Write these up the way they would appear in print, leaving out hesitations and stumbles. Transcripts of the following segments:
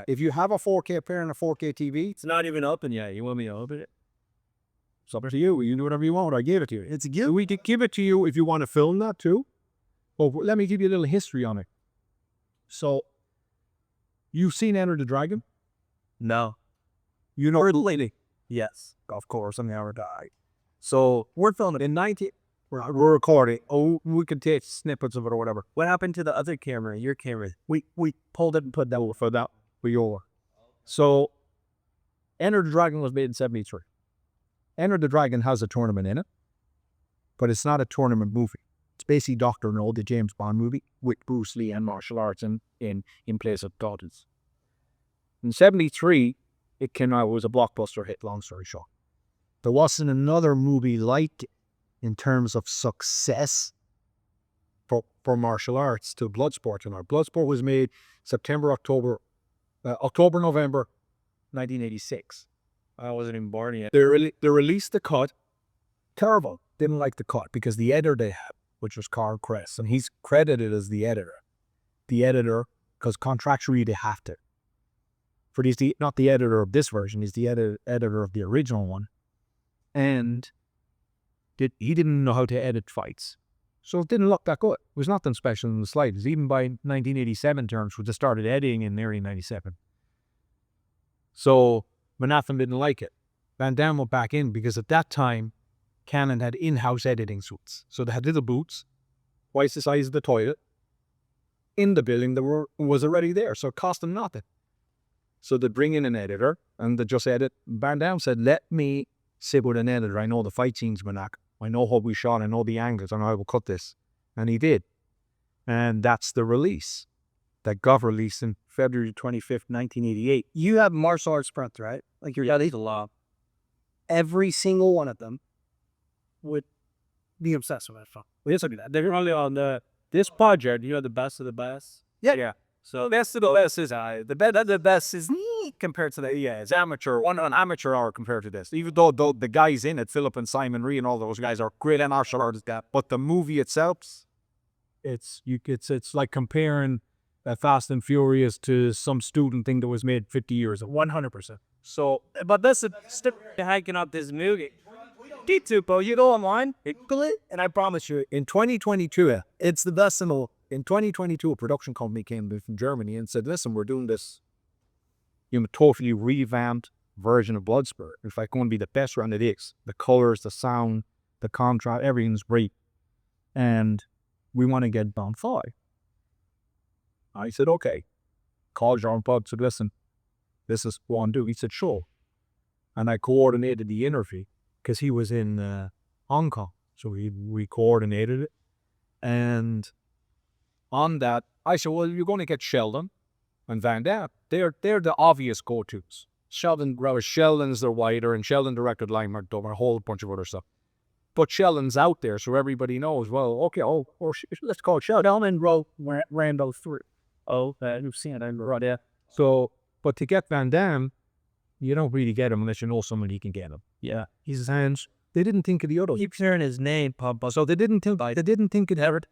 If you have a 4K player and a 4K TV, It's not even open yet. You want me to open it? it's up to you. You do whatever you want. I gave it to you. It's a gift. We could give it to you if you want to film that too. But let me give you a little history on it. So, you've seen Enter the Dragon? No. You know the lady? Yes. Of course, I'm never died. So, we're filming in 90. We're recording. Oh, we can take snippets of it or whatever. What happened to the other camera? Your camera? We pulled it and put that for that for your. So, Enter the Dragon was made in 73. Enter the Dragon has a tournament in it, but it's not a tournament movie. It's basically Dr. No, the James Bond movie, with Bruce Lee and martial arts in place of daughters. In 73, it came out, it was a blockbuster hit, long story short. There wasn't another movie like it in terms of success for martial arts to Bloodsport. And our Bloodsport was made October, November 1986. I wasn't even born yet. They released the cut. Terrible. Didn't like the cut because the editor they had, which was Carl Kress, and he's credited as the editor. The editor, because contractually they have to. For he's not the editor of this version, he's the editor of the original one. And he didn't know how to edit fights. So it didn't look that good. It was nothing special in the slightest, even by 1987 terms, which they started editing in early 97. So Menachem didn't like it. Van Damme went back in because at that time, Canon had in-house editing suites. So they had little booths, twice the size of the toilet, in the building that was already there. So it cost them nothing. So they bring in an editor and they just edit. Van Damme said, let me sit with an editor. I know the fight scenes, Menachem. I know what we shot. I know the angles. I know how we'll cut this. And he did. And that's the release that got released in February 25th, 1988. You have martial arts friends, right? Like you're Yeah, these a lot. every single one of them would be obsessed with that film. Well, yes, I do that. They're only on this project. You know, the best of the best. Yeah. So best of the best is the best is compared to it's amateur. One amateur hour compared to this. Even though the guys in it, Philip and Simon Ree and all those guys are great martial artists, but the movie itself, it's like comparing Fast and Furious to some student thing that was made 50 years ago. 100%. So, but this is still hiking up this movie. D2, you go online, And I promise you, In 2022, it's the best in the world. in 2022, a production company came from Germany and said, listen, we're doing this totally revamped version of Bloodsport. It's like going to be the best round it is. The colors, the sound, the contrast, everything's great. And we want to get Bond 5. I said, okay. Called Jean Paul, said, listen, this is what I'm doing. He said, sure. And I coordinated the interview because he was in Hong Kong. So we coordinated it. And on that, I said, well, you're going to get Sheldon and Van Damme. They're the obvious go-tos. Sheldon's their writer, and Sheldon directed Limerick, a whole bunch of other stuff. But Sheldon's out there, so everybody knows, well, okay, let's call Sheldon and wrote Rambo 3. you've seen it, right? Yeah. So, but to get Van Damme, you don't really get him unless you know somebody who can get him. Yeah. He's his hands. They didn't think of the others. Keep hearing his name pop up. So they didn't think of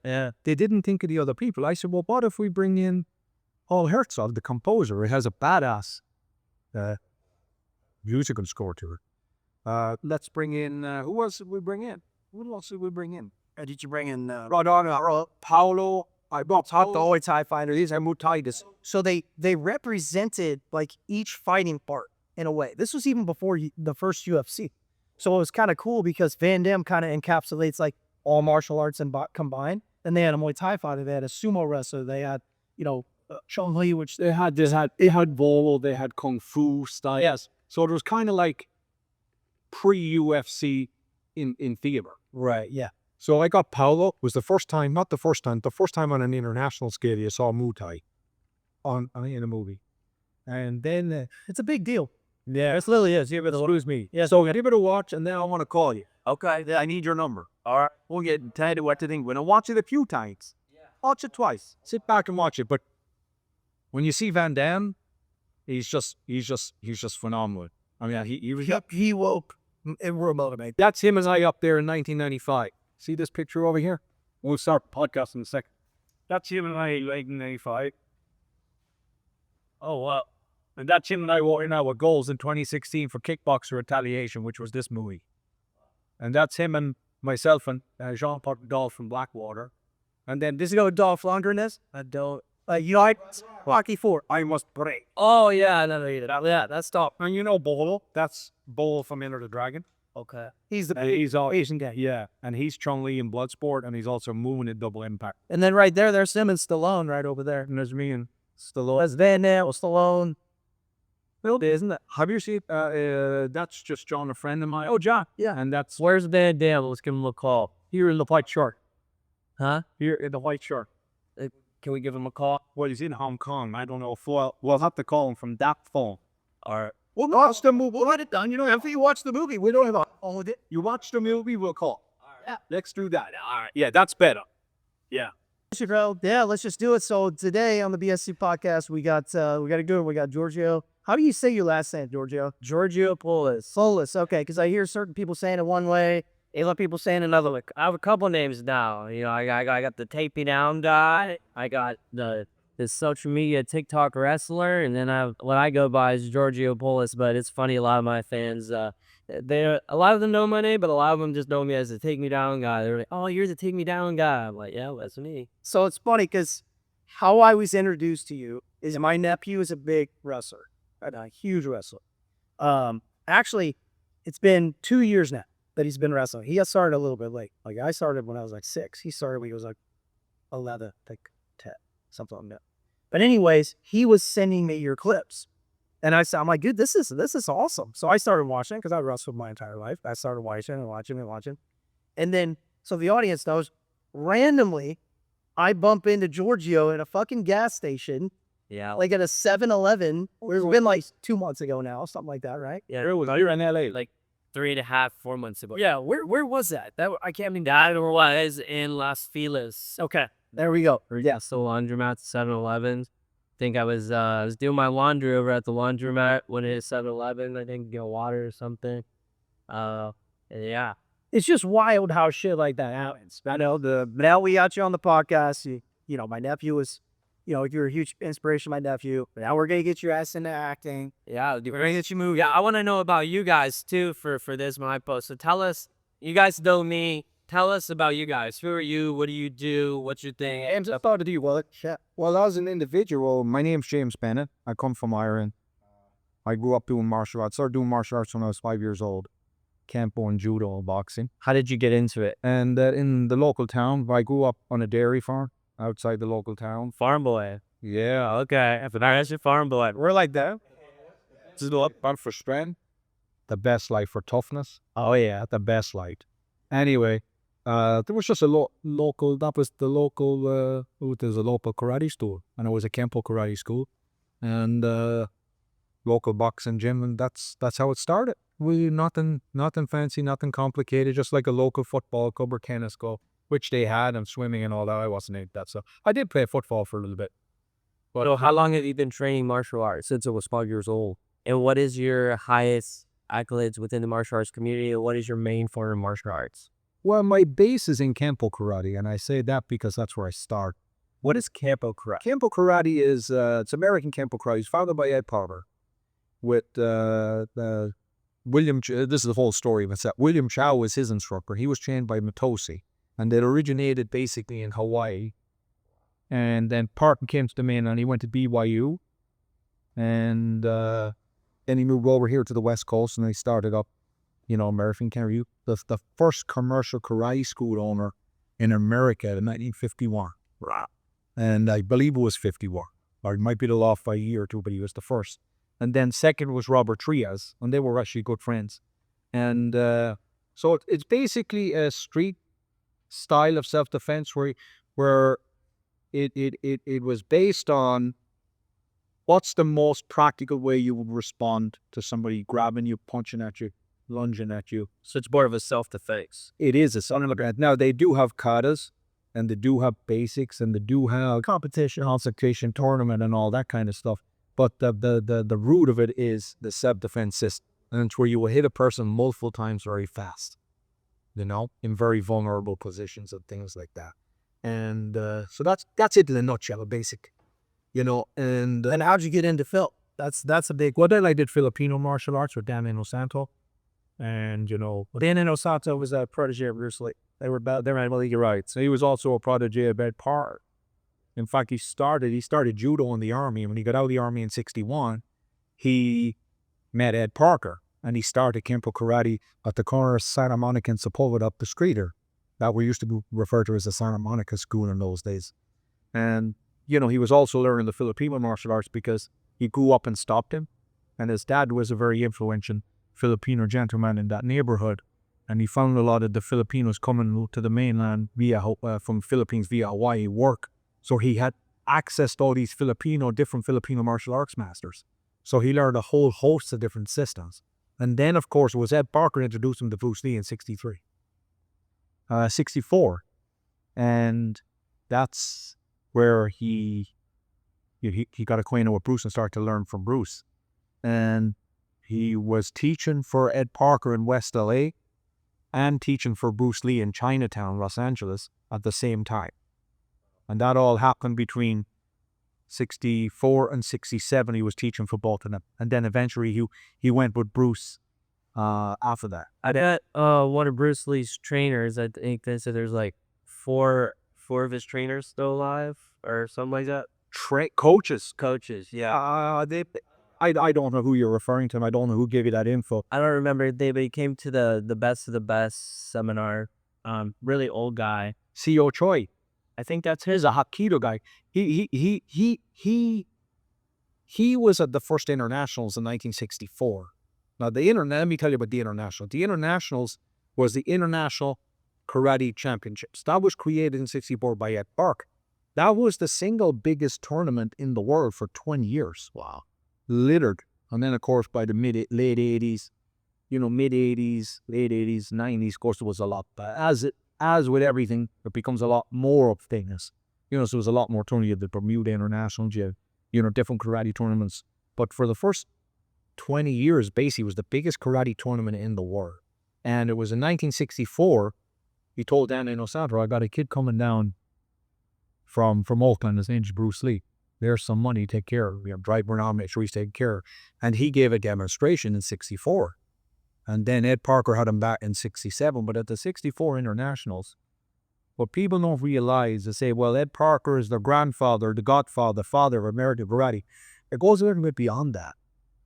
Yeah. They didn't think of the other people. I said, well, what if we bring in Paul Herzog, the composer? It has a badass musical score to it. Let's bring in, who else did we bring in? Who else did we bring in? Did you bring in Paolo. I brought the TIE Fighter? These are Mutitis. So they represented like each fighting part in a way. This was even before the first UFC. So it was kind of cool because Van Damme kind of encapsulates like all martial arts and combined. Then they had a Muay Thai fighter. They had a sumo wrestler. They had, Chong Li, which They had Volo, they had Kung Fu style. Yes. So it was kind of like pre-UFC in theater. Right, yeah. So I got Paolo. It was the first time on an international scale you saw Muay Thai in a movie. And then It's a big deal. Yeah, it literally is. Excuse me. yeah, so give it a watch, and then I want to call you. Okay, I need your number. all right. We'll get tired of what to think. When I watch it a few times, watch it twice. Sit back and watch it. But when you see Van Damme, he's just phenomenal. I mean, He woke and we're motivated. that's him as I up there in 1995. See this picture over here? We'll start podcasting in a second. That's him in 1995. Oh, wow. And that's him and I walking out with goals in 2016 for Kickboxer Retaliation, which was this movie. And that's him and myself and Jean-Paul Dolph from Blackwater. And then Does he go Dolph Lundgren this? I don't. Rocky 4. I Must Break. Oh, yeah. No, yeah, that's Dolph. And you know Bolo? That's Bolo from Enter the Dragon. Okay. He's the He's all Asian guy. Yeah, and he's Chun-Li in Bloodsport, and he's also Moon in Double Impact. And then right there's him and Stallone right over there. And there's me and Stallone. That's Bennett with Stallone. Well, isn't it? Have you seen? That's just John, a friend of mine. Oh, John. Yeah. And that's Where's Van Damme? Let's give him a call. here in the white shirt. Huh? Here in the white shirt. Can we give him a call? Well, he's in Hong Kong. I don't know if we'll have to call him from that phone. All right. We'll watch the movie. We'll let it done. You know, after you watch the movie, we don't have a phone with it. You watch the movie, we'll call. All right. Yeah, let's do that. All right. Yeah, that's better. Yeah. Yeah, let's just do it. So today on the BSC podcast, we got a good one. We got Georgio. How do you say your last name, Georgio? Georgio Poullas. Poullas. Okay, because I hear certain people saying it one way, other people saying another way. I have a couple names now. You know, I got the Take Me Down guy. I got this social media TikTok wrestler, and then what I go by is Georgio Poullas. But it's funny, a lot of my fans, a lot of them know my name, but a lot of them just know me as the Take Me Down guy. They're like, "Oh, you're the Take Me Down guy." I'm like, "Yeah, that's me." So it's funny because how I was introduced to you is my nephew is a big wrestler, a huge wrestler. Actually, it's been 2 years now that he's been wrestling. He got started a little bit late. Like I started when I was like 6. He started when he was like 11, like 10, something like that. But anyways, he was sending me your clips. And I'm like, dude, this is awesome. So I started watching because I wrestled my entire life. I started watching. And then, so the audience knows, randomly, I bump into Georgio at a fucking gas station, Yeah. like at a 7-Eleven. It's been like 2 months ago now, something like that, right? Yeah. You're in LA. Like 3.5, 4 months ago. Yeah, where was that? I can't even. That was in Las Feliz. Okay, there we go. Yeah, so laundromat, 7-Eleven. Think I was doing my laundry over at the laundromat when it is 7-Eleven. I think get water or something. Yeah. It's just wild how shit like that happens. I know now we got you on the podcast. You know, my nephew is, you're a huge inspiration, my nephew. But now we're gonna get your ass into acting. Yeah, we're gonna get you moved. Yeah, I want to know about you guys too for this when I post. So tell us, you guys know me. Tell us about you guys. Who are you? What do you do? What's your thing? And I thought of you, well, as an individual, my name's James Bennett. I come from Ireland. I grew up doing martial arts. Started doing martial arts when I was 5 years old. Kempo and judo and boxing. How did you get into it? And in the local town, I grew up on a dairy farm outside the local town. Farm boy. Yeah. Okay. That's your farm boy. We're like that. This is one for strength. The best life for toughness. Oh, yeah. The best light. Anyway, there was just a local, that was the local, there's a local karate school. And it was a Kempo karate school. And local boxing gym. And that's how it started. Nothing fancy, nothing complicated. Just like a local football club or tennis club, which they had, and swimming and all that. I wasn't into that. So I did play football for a little bit. But so how long have you been training martial arts? Since I was 5 years old. And what is your highest accolades within the martial arts community? What is your main form of martial arts? Well, my base is in Kempo karate, and I say that because that's where I start. What is Kempo karate? Kempo karate is it's American Kempo karate. It's founded by Ed Potter with William. This is the whole story of it. William Chow was his instructor. He was trained by Matosi, and it originated basically in Hawaii. And then Parton came to the main, and he went to BYU, and then he moved over here to the West Coast, and they started up, American Karate. The first commercial karate school owner in America in 1951. Right. And I believe it was 51. Or it might be the off by a year or two, but he was the first. And then second was Robert Trias, and they were actually good friends. And so it's basically a street style of self-defense where it was based on what's the most practical way you would respond to somebody grabbing you, punching at you, lunging at you. So it's more of a self-defense. It is a self-defense. Now, they do have katas, and they do have basics, and they do have competition, tournament, and all that kind of stuff. But the root of it is the self-defense system. And it's where you will hit a person multiple times very fast, in very vulnerable positions and things like that. And so that's it in a nutshell, a basic, And how'd you get into film? That's a big. Well, then I did Filipino martial arts with Dan Inosanto. And, you know, Dan Inosanto was a protege of Bruce Lee. They were you're right. So he was also a protege of Ed Parker. In fact, he started judo in the army. And when he got out of the army in 61, he met Ed Parker. And he started Kempo Karate at the corner of Santa Monica and Sepulveda up the street there. That we used to be referred to as the Santa Monica School in those days. And, you know, he was also learning the Filipino martial arts because he grew up and stopped him. And his dad was a very influential Filipino gentleman in that neighborhood. And he found a lot of the Filipinos coming to the mainland from Philippines via Hawaii work. So he had access to all these different Filipino martial arts masters. So he learned a whole host of different systems. And then, of course, it was Ed Parker introduced him to Bruce Lee in 64. And that's where he got acquainted with Bruce and started to learn from Bruce. And he was teaching for Ed Parker in West LA and teaching for Bruce Lee in Chinatown, Los Angeles at the same time. And that all happened between 64 and 67. He was teaching for both of them. And then eventually he went with Bruce after that. I got one of Bruce Lee's trainers. I think they said there's like four of his trainers still alive or something like that. Coaches. Yeah. I don't know who you're referring to. I don't know who gave you that info. I don't remember. They came to the best of the best seminar. Really old guy. C.O. Choi. I think that's He's his. a Hapkido guy. He was at the first internationals in 1964. Now let me tell you about the international. The internationals was the International Karate Championships. That was created in 64 by Ed Parker. That was the single biggest tournament in the world for 20 years. Wow. Littered. And then, of course, by the late 80s, mid 80s, late 80s, 90s, of course, it was a lot. But as with everything, it becomes a lot more of things. So there was a lot more tournaments. You had the Bermuda International, different karate tournaments. But for the first 20 years, basically, it was the biggest karate tournament in the world. And it was in 1964, he told Dan Inosanto, I got a kid coming down from Oakland. His name's Bruce Lee. There's some money, take care of him. Drive around, make sure he's taken care of. And he gave a demonstration in 64. And then Ed Parker had him back in 67. But at the 64 internationals, what people don't realize, they say, well, Ed Parker is the grandfather, the godfather, the father of American karate. It goes a little bit beyond that.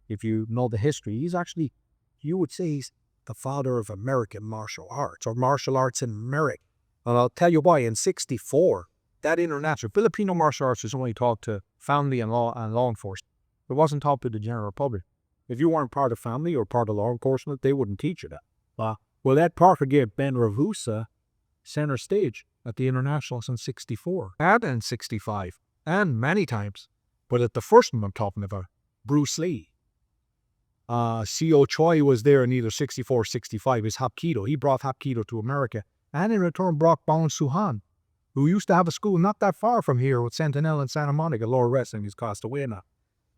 If you know the history, he's actually, you would say he's the father of American martial arts or martial arts in America. And I'll tell you why, in 64, that international Filipino martial arts was only taught to family and law enforcement. It wasn't taught to the general public. If you weren't part of family or part of law enforcement, they wouldn't teach you that. Well, Ed Parker gave Ben Ravusa center stage at the internationals in 64 and in 65 and many times. But at the first one I'm talking about, Bruce Lee. C.O. Choi was there in either 64 or 65. His Hapkido. He brought Hapkido to America. And in return brought Bong Suhan, who used to have a school not that far from here with Sentinel and Santa Monica, Lower Wrestling. He's passed away now.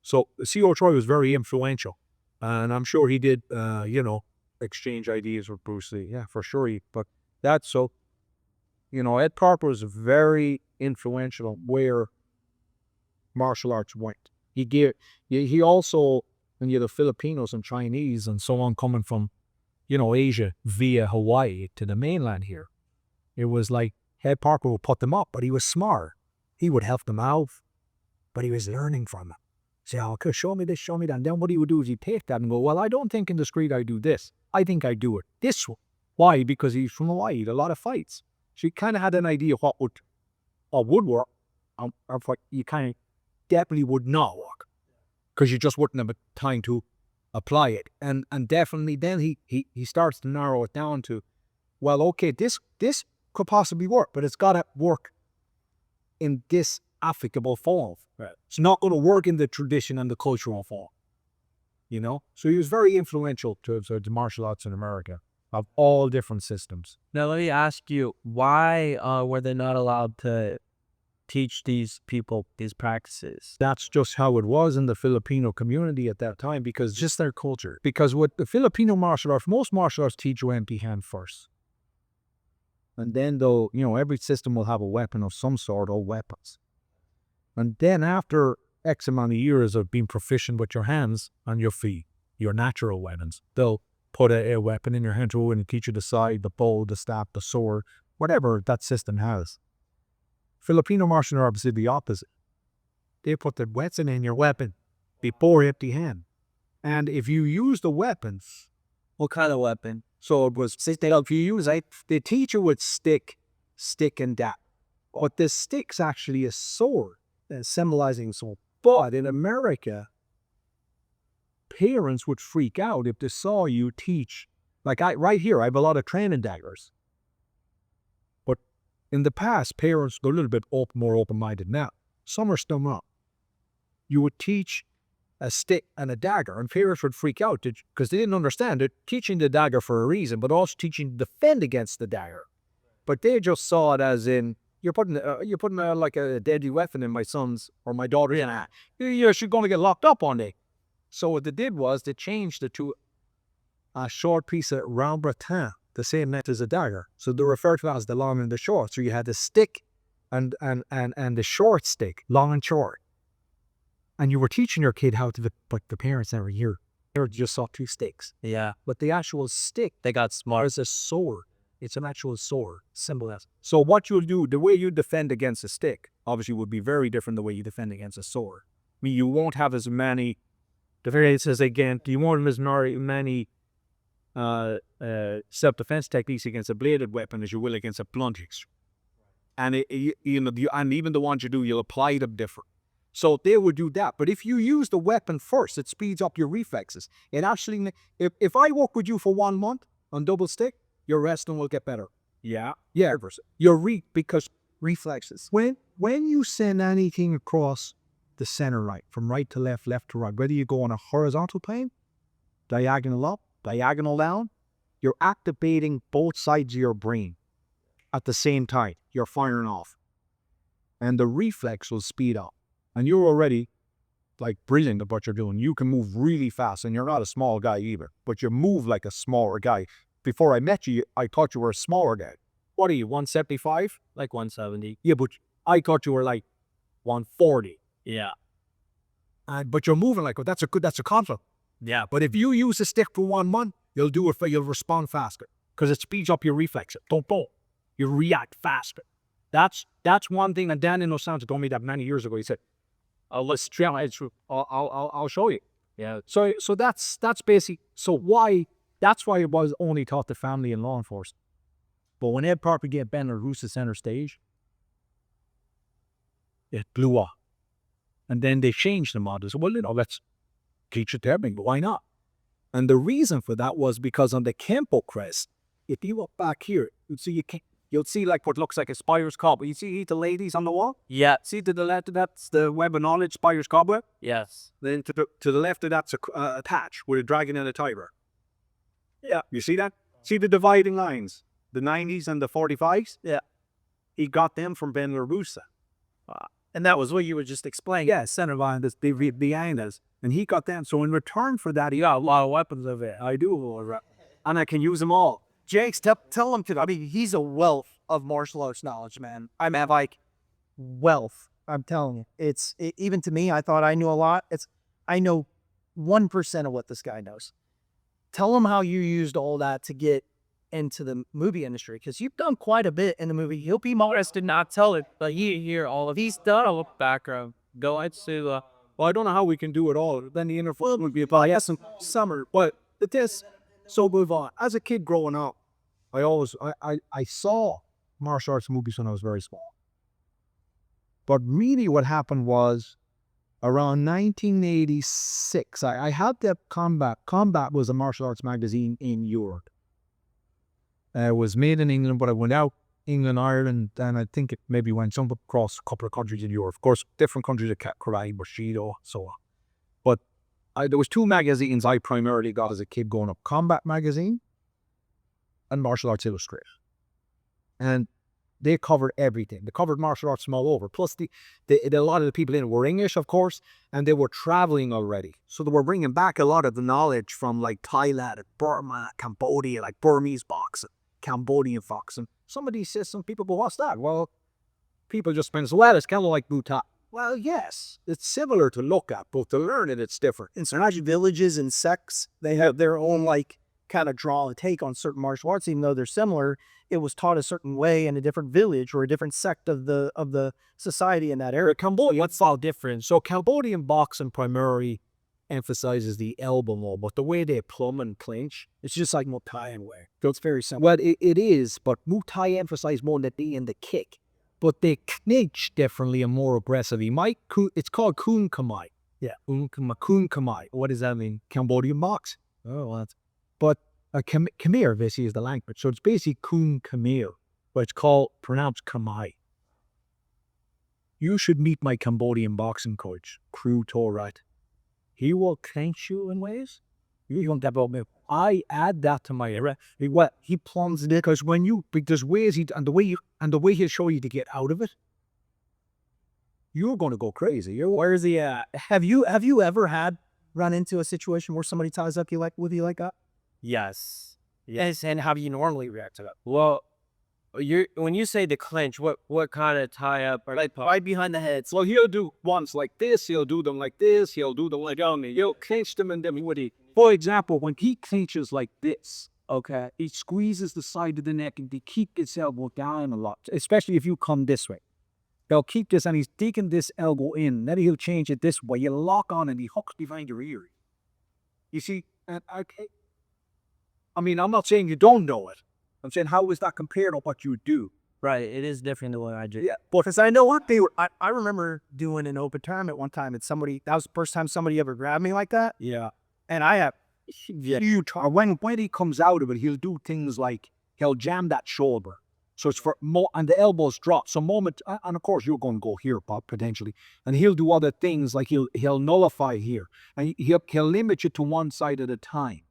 So C.O. Choi was very influential. And I'm sure he did, exchange ideas with Bruce Lee. Yeah, for sure. Ed Parker was very influential where martial arts went. He also, and the Filipinos and Chinese and so on coming from, Asia via Hawaii to the mainland here. It was like Ed Parker would put them up, but he was smart. He would help them out, but he was learning from them. Say, okay, show me this, show me that. And then what he would do is he'd take that and go, well, I don't think in the street I do this. I think I do it this way. Why? Because he's from Hawaii. He had a lot of fights. So he kind of had an idea what would work, or what you kind of definitely would not work. Because you just wouldn't have time to apply it. And definitely then he starts to narrow it down to, well, okay, this could possibly work, but it's got to work in this applicable form. Right. It's not going to work in the tradition and the cultural form. So he was very influential to the martial arts in America of all different systems. Now let me ask you, why were they not allowed to teach these people these practices? That's just how it was in the Filipino community at that time, because just their culture. Because with the Filipino martial arts, most martial arts teach you empty hand first. And then every system will have a weapon of some sort or weapons. And then after X amount of years of being proficient with your hands and your feet, your natural weapons. They'll put a weapon in your hand and teach you the side, the bow, the staff, the sword, whatever that system has. Filipino martial arts is the opposite. They put the weapon in your weapon before empty hand. And if you use the weapons, What kind of weapon? so it was, if you use it, the teacher would stick and dab. But this stick's actually a sword, symbolizing sword. But in America, parents would freak out if they saw you teach. Like right here, I have a lot of training daggers. But in the past, parents were a little bit more open-minded. Now, some are still not. You would teach a stick and a dagger, and parents would freak out because they didn't understand it. Teaching the dagger for a reason, but also teaching to defend against the dagger. But they just saw it as in, you're putting like a deadly weapon in my son's or my daughter's hand. You're going to get locked up on it. So what they did was they changed it to a short piece of round baton, the same length as a dagger. So they refer to it as the long and the short. So you had the stick and the short stick, long and short. And you were teaching your kid how to, but the parents never hear. They just saw two sticks. Yeah. But the actual stick, They got smart. is a sword. It's an actual sword, symbol as. So what you'll do, the way you defend against a stick, obviously would be very different the way you defend against a sword. I mean, you won't have as many, the variances again, you won't have as many self-defense techniques against a bladed weapon as you will against a blunt instrument. And and even the ones you do, you'll apply them different. So they would do that. But if you use the weapon first, it speeds up your reflexes. It actually, if I work with you for 1 month on double stick, your wrestling will get better. Yeah. Yeah. Because reflexes. When you send anything across the center right, from right to left, left to right, whether you go on a horizontal plane, diagonal up, diagonal down, you're activating both sides of your brain at the same time. You're firing off. And the reflex will speed up. And you're already like brilliant at what you're doing. You can move really fast, and you're not a small guy either, but you move like a smaller guy. Before I met you, I thought you were a smaller guy. What are you, 175? Like 170. Yeah, but I thought you were like 140. Yeah. But you're moving like, that's a conflict. Yeah. But if you use a stick for 1 month, you'll respond faster because it speeds up your reflexes. Don't. You react faster. That's one thing that Dan Inosanto told me that many years ago. He said, I'll show you. Yeah. So that's basic. That's why it was only taught to family and law enforcement. But when Ed Parker gave Bennett Roos the center stage, it blew up. And then they changed the model. So, well, let's teach it to everything, but why not? And the reason for that was because on the Kempo crest, if you look back here, you'll see like what looks like a spider's cobweb. You see the ladies on the wall? Yeah. See to the left of that's the web of knowledge, spider's cobweb. Yes. Then to the left of that's a patch with a dragon and a tiger. Yeah, you see that? See the dividing lines, the 90s and the 45s? Yeah. He got them from Ben LaRussa. And that was what you were just explaining. Yeah, center line, behind us. And he got them. So in return for that, he got a lot of weapons of it. I do. And I can use them all. Jakes, tell him to. I mean, he's a wealth of martial arts knowledge, man. I mean, like wealth. I'm telling you, even to me, I thought I knew a lot. I know 1% of what this guy knows. Tell him how you used all that to get into the movie industry, because you've done quite a bit in the movie. He'll be modest Did not tell it, but you hear all of he's done a background. Go into Well, I don't know how we can do it all. Then the interval would be about some summer. But this, so move on. As a kid growing up, I saw martial arts movies when I was very small. But really what happened was around 1986, I had the Combat. Combat was a martial arts magazine in Europe. It was made in England, but it went out England, Ireland, and I think it maybe went some across a couple of countries in Europe. Of course, different countries that kept karate, Bushido, so on. But there was two magazines I primarily got as a kid growing up: Combat Magazine and Martial Arts Illustrated. And they covered everything. They covered martial arts from all over. Plus, a lot of the people in it were English, of course, and they were traveling already. So they were bringing back a lot of the knowledge from like Thailand, Burma, Cambodia, like Burmese boxing, Cambodian boxing. Some of these systems, people go, what's that? Well, people just spend, well, it's kind of like Bhutan. Well, yes, it's similar to look at, but to learn it, it's different. In certain villages and sects, they have their own like kind of draw and take on certain martial arts, even though they're similar. It was taught a certain way in a different village or a different sect of the society in that area. What's all different? So Cambodian boxing primarily emphasizes the elbow more, but the way they plumb and clinch, It's just like Muay Thai in a way. So it's very simple. well, it is, but Muay Thai emphasize more the knee and the kick. But they clinch differently and more aggressively. It's called Kun Kamai. Yeah. Kun Kamai. What does that mean? Cambodian box. Oh, well, But Khmer, basically, is the language. So it's basically Kun Khmer, but it's pronounced Kamai. You should meet my Cambodian boxing coach, Crew Torat. He will clench you in ways you don't have about me. I add that to my he plums it because there's ways and the way he'll show you to get out of it, you're going to go crazy. where's the have you ever run into a situation where somebody ties up with you like that? Yes. Yes, and how do you normally react to that? Well, when you say the clinch, what kind of tie up or like Right behind the head. So he'll do ones like this, he'll do them like this, he'll do them like down. He'll clinch them and then for example, when he clinches like this, Okay. he squeezes the side of the neck and he keep his elbow down a lot, especially if you come this way. He'll keep this and he's digging this elbow in, then he'll change it this way. You lock on and he hooks behind your ear. You see, and I mean, I'm not saying you don't know it. I'm saying, how is that compared to what you do? Right. It is different the way I do. Yeah, because I know what they were. I remember doing an open tournament one time, and that was the first time somebody ever grabbed me like that. Yeah. And I have Huge. When he comes out of it, he'll do things like he'll jam that shoulder. So it's for more, and the elbows drop. So and of course you're going to go here, Bob, potentially. And he'll do other things like he'll nullify here, and he'll limit you to one side at a time.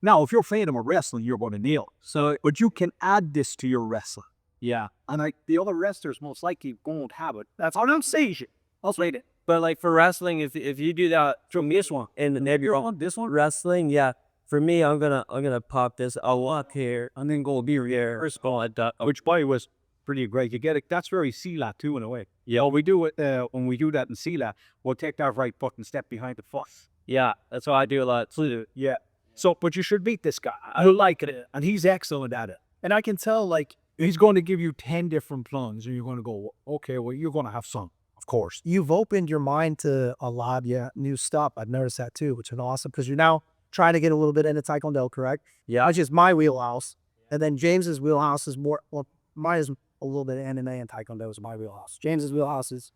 Now, if you're afraid of wrestling, you're going to kneel. So But you can add this to your wrestling. yeah. And the other wrestlers most likely won't have it. That's all I'm saying. I'll say it. But like for wrestling, if you do that from this one And maybe This one? wrestling, yeah. For me, I'm gonna pop this. I'll walk here And then go beer here. first of all. Which by was pretty great. You get it. That's very Sealat too, in a way. Yeah. When we do it, when we do that in Sealat, we'll take that right foot and step behind the foot. Yeah, that's what I do a lot too. Yeah. So, but you should beat this guy. I like it, and he's excellent at it. and I can tell like He's going to give you 10 different plunges, and you're going to go, okay, well, you're going to have some, of course. you've opened your mind to a lot of new stuff. I've noticed that too, which is awesome because you're now trying to get a little bit into Taekwondo, correct? Yeah. That's just my wheelhouse, and then James's wheelhouse is more. Well, mine is a little bit of MMA and Taekwondo is my wheelhouse. James's wheelhouse is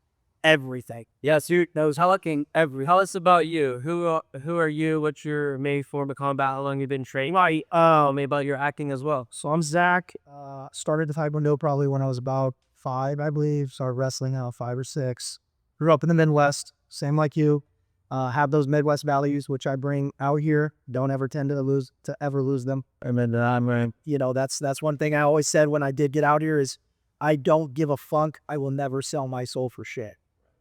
everything. Yes, you Knows talking every. Tell us about you. Who are you? What's your main form of combat? How long you been training? Tell me about your acting as well. So I'm Zach. Started the Taekwondo probably when I was about 5, I believe. Started wrestling at 5 or 6. Grew up in the Midwest, same like you. Have those Midwest values, which I bring out here. Don't ever tend to lose them. And then I'm That's one thing I always said when I did get out here is I don't give a funk. I will never sell my soul for shit.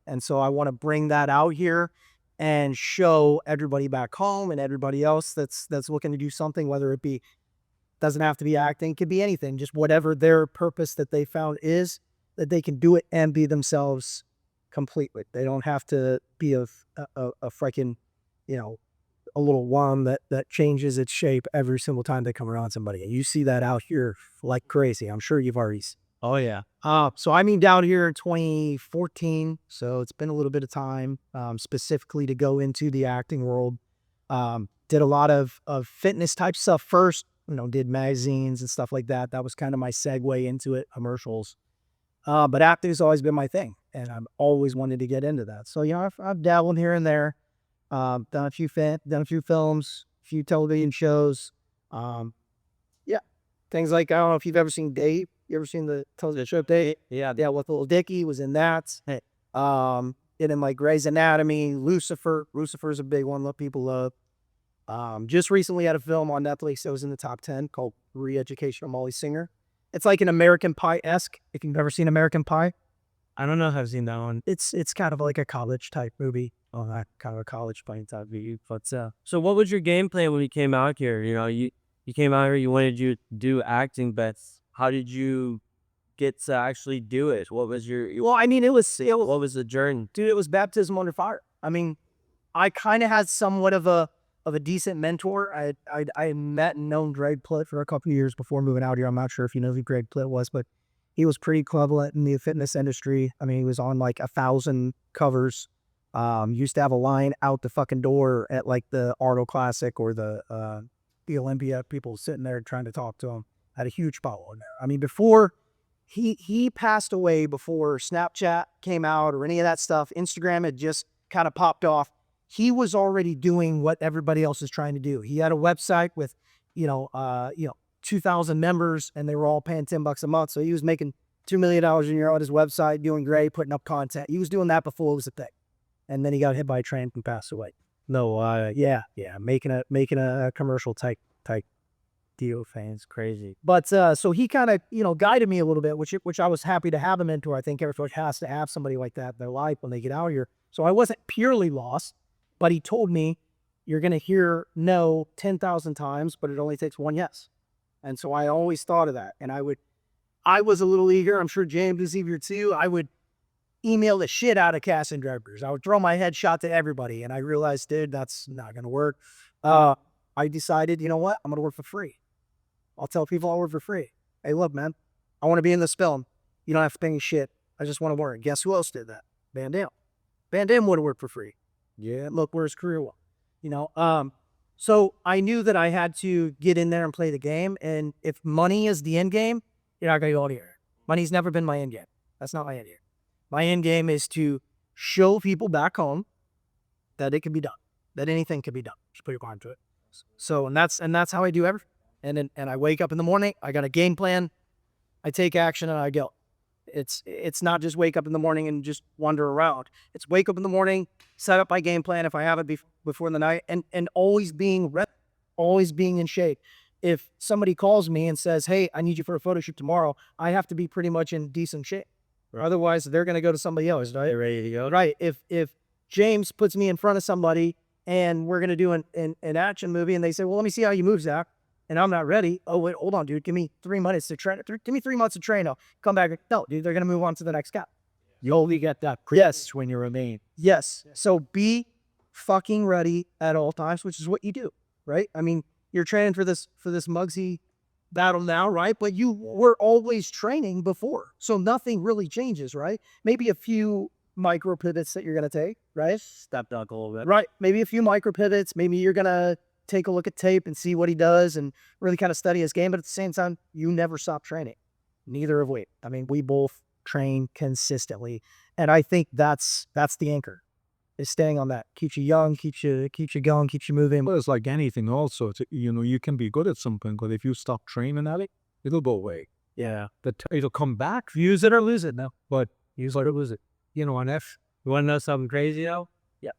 And so I want to bring that out here and show everybody back home and everybody else that's looking to do something, whether it be, doesn't have to be acting, could be anything, just whatever their purpose that they found is, that they can do it and be themselves completely. They don't have to be a freaking, a little worm that changes its shape every single time they come around somebody. And you see that out here like crazy. I'm sure you've already seen. Oh yeah. So I mean down here in 2014, so it's been a little bit of time, specifically to go into the acting world. Did a lot of fitness type stuff first, did magazines and stuff like that. That was kind of my segue into it, commercials. But acting's always been my thing, and I've always wanted to get into that. So, I've dabbled here and there, done a few films, a few television shows. Things like, I don't know if you've ever seen Dave. You ever seen the television show Dave? Yeah. Yeah, with Little Dicky was in that. Hey. And in like Grey's Anatomy, Lucifer. Lucifer's a big one that people love. Just recently had a film on Netflix that was in the top 10 called Re-Education of Molly Singer. It's like an American Pie-esque, if you've ever seen American Pie. I don't know if I've seen that one. It's kind of like a college type movie. Oh, that kind of a college playing type movie. But so what was your game plan when you came out here? You came out here, you wanted to do acting, but how did you get to actually do it? What was your Well, I mean, it was what was the journey? dude, it was baptism under fire. I mean, I kind of had somewhat of a decent mentor. I had met and known Greg Plitt for a couple of years before moving out here. I'm not sure if you know who Greg Plitt was, but he was pretty prevalent in the fitness industry. I mean, he was on like 1,000 covers. Used to have a line out the fucking door at like the Arnold Classic or the Olympia. People sitting there trying to talk to him. Had a huge following there. I mean, before he passed away, before Snapchat came out or any of that stuff, Instagram had just kind of popped off. He was already doing what everybody else is trying to do. He had a website with, 2,000 members, and they were all paying $10 a month. So he was making $2 million a year on his website, doing great, putting up content. He was doing that before it was a thing. And then he got hit by a train and passed away. No, making a commercial type deal. Fans crazy. But so he kind of guided me a little bit, which I was happy to have a mentor. I think everybody has to have somebody like that in their life when they get out here. So I wasn't purely lost, but he told me, you're going to hear no 10,000 times, but it only takes one yes. And so I always thought of that. And I was a little eager. I'm sure James is eager too. I would email the shit out of casting directors. I would throw my headshot to everybody. And I realized, dude, that's not going to work. I decided, you know what? I'm going to work for free. I'll tell people I'll work for free. Hey, look, man, I want to be in this film. You don't have to pay me shit. I just want to work. Guess who else did that? Van Damme. Van Damme would have worked for free. Yeah, look where his career was. So I knew that I had to get in there and play the game. And if money is the end game, you're not going to go here. Money's never been my end game. That's not my end game. My end game is to show people back home that it can be done, that anything can be done. Just put your mind to it. So, and that's how I do everything. And I wake up in the morning, I got a game plan, I take action, and I go. It's not just wake up in the morning and just wander around. It's wake up in the morning, set up my game plan if I have it before the night, and always being ready, always being in shape. If somebody calls me and says, hey, I need you for a photo shoot tomorrow, I have to be pretty much in decent shape. Right. Otherwise, they're going to go to somebody else, right? They're ready to go. Right. If James puts me in front of somebody and we're going to do an action movie and they say, well, let me see how you move, Zach. And I'm not ready. Oh, wait, hold on, dude. Give me 3 months to train. Give me 3 months to train. I'll come back. No, dude, they're going to move on to the next guy. You only get that yes when you remain. Yes. So be fucking ready at all times, which is what you do, right? I mean, you're training for this Muggsy battle now, right? But you were always training before. So nothing really changes, right? Maybe a few micro pivots that you're going to take, right? Stepped up a little bit. Right. Maybe a few micro pivots. Maybe you're going to take a look at tape and see what he does and really kind of study his game. But at the same time, you never stop training. Neither have we. I mean, we both train consistently. And I think that's the anchor, is staying on that. Keeps you young, keeps you going, keeps you moving. Well, it's like anything also. You can be good at something, but if you stop training at it, it'll go away. Yeah. It'll come back. Use it or lose it now. But use it or lose it. And if you want to know something crazy though? Yeah.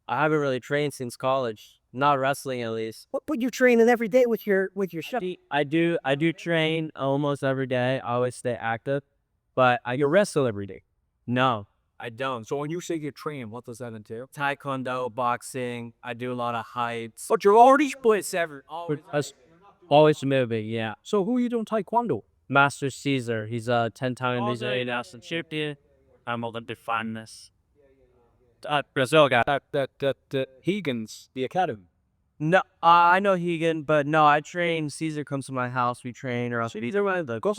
I haven't really trained since college. Not wrestling, at least. But you're training every day with your shop. I do train almost every day. I always stay active, but you wrestle every day. No, I don't. So when you say you train, what does that entail? Taekwondo, boxing. I do a lot of heights. But you're already splits Always moving, yeah. So who are you doing taekwondo? Master Scheerer. He's a 10-time Brazilian national champion. I'm able to define this. Brazil guy. That Higgins, the academy. No, I know Higgin, but no, I train. Scheerer comes to my house. We train, or else either way the Go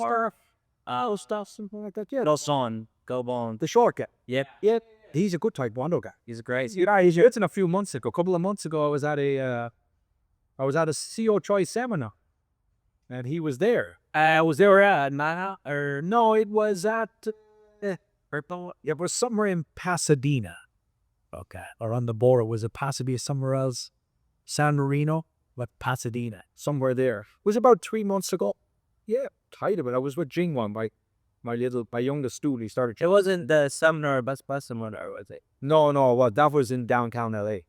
stuff, something like that. Yeah. Go on. The short guy. Yep. Yeah. He's a good taekwondo guy. He's great. He's good. A couple of months ago, I was at a CO Choi seminar, and he was there. Was there at my house or no? It was at it was somewhere in Pasadena. Okay. Or on the border. Was it Pasadena somewhere else? San Marino? But Pasadena. Somewhere there. It was about 3 months ago. Yeah. Tight of it. I was with Jingwan, my youngest student. He started. It wasn't the seminar, bus seminar, was it? No. Well, that was in downtown LA.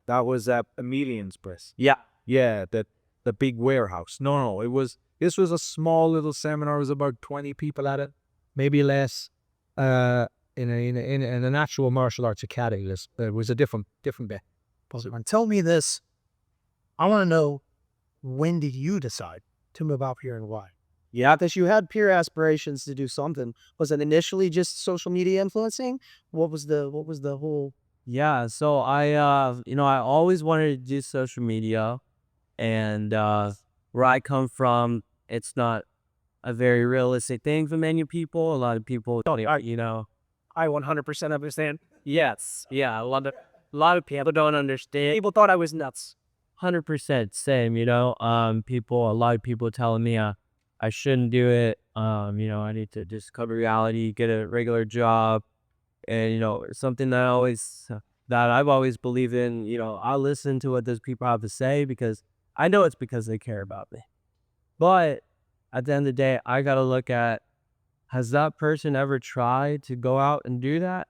That was at Emilian's Press. Yeah. Yeah. The big warehouse. No. This was a small little seminar. It was about 20 people at it. Maybe less. In an actual martial arts academy. It was a different bit. And tell me this. I want to know, when did you decide to move out here and why? Yeah, because you had peer aspirations to do something. Was it initially just social media influencing? What was the whole? Yeah, so I always wanted to do social media, and where I come from, it's not a very realistic thing for many people. A lot of people, I 100% understand. yes, yeah, a lot of people don't understand. People thought I was nuts. 100% same, a lot of people telling me I shouldn't do it. I need to just cover reality, get a regular job, and something that I've always believed in. I listen to what those people have to say because I know it's because they care about me. But at the end of the day, I gotta look at, has that person ever tried to go out and do that?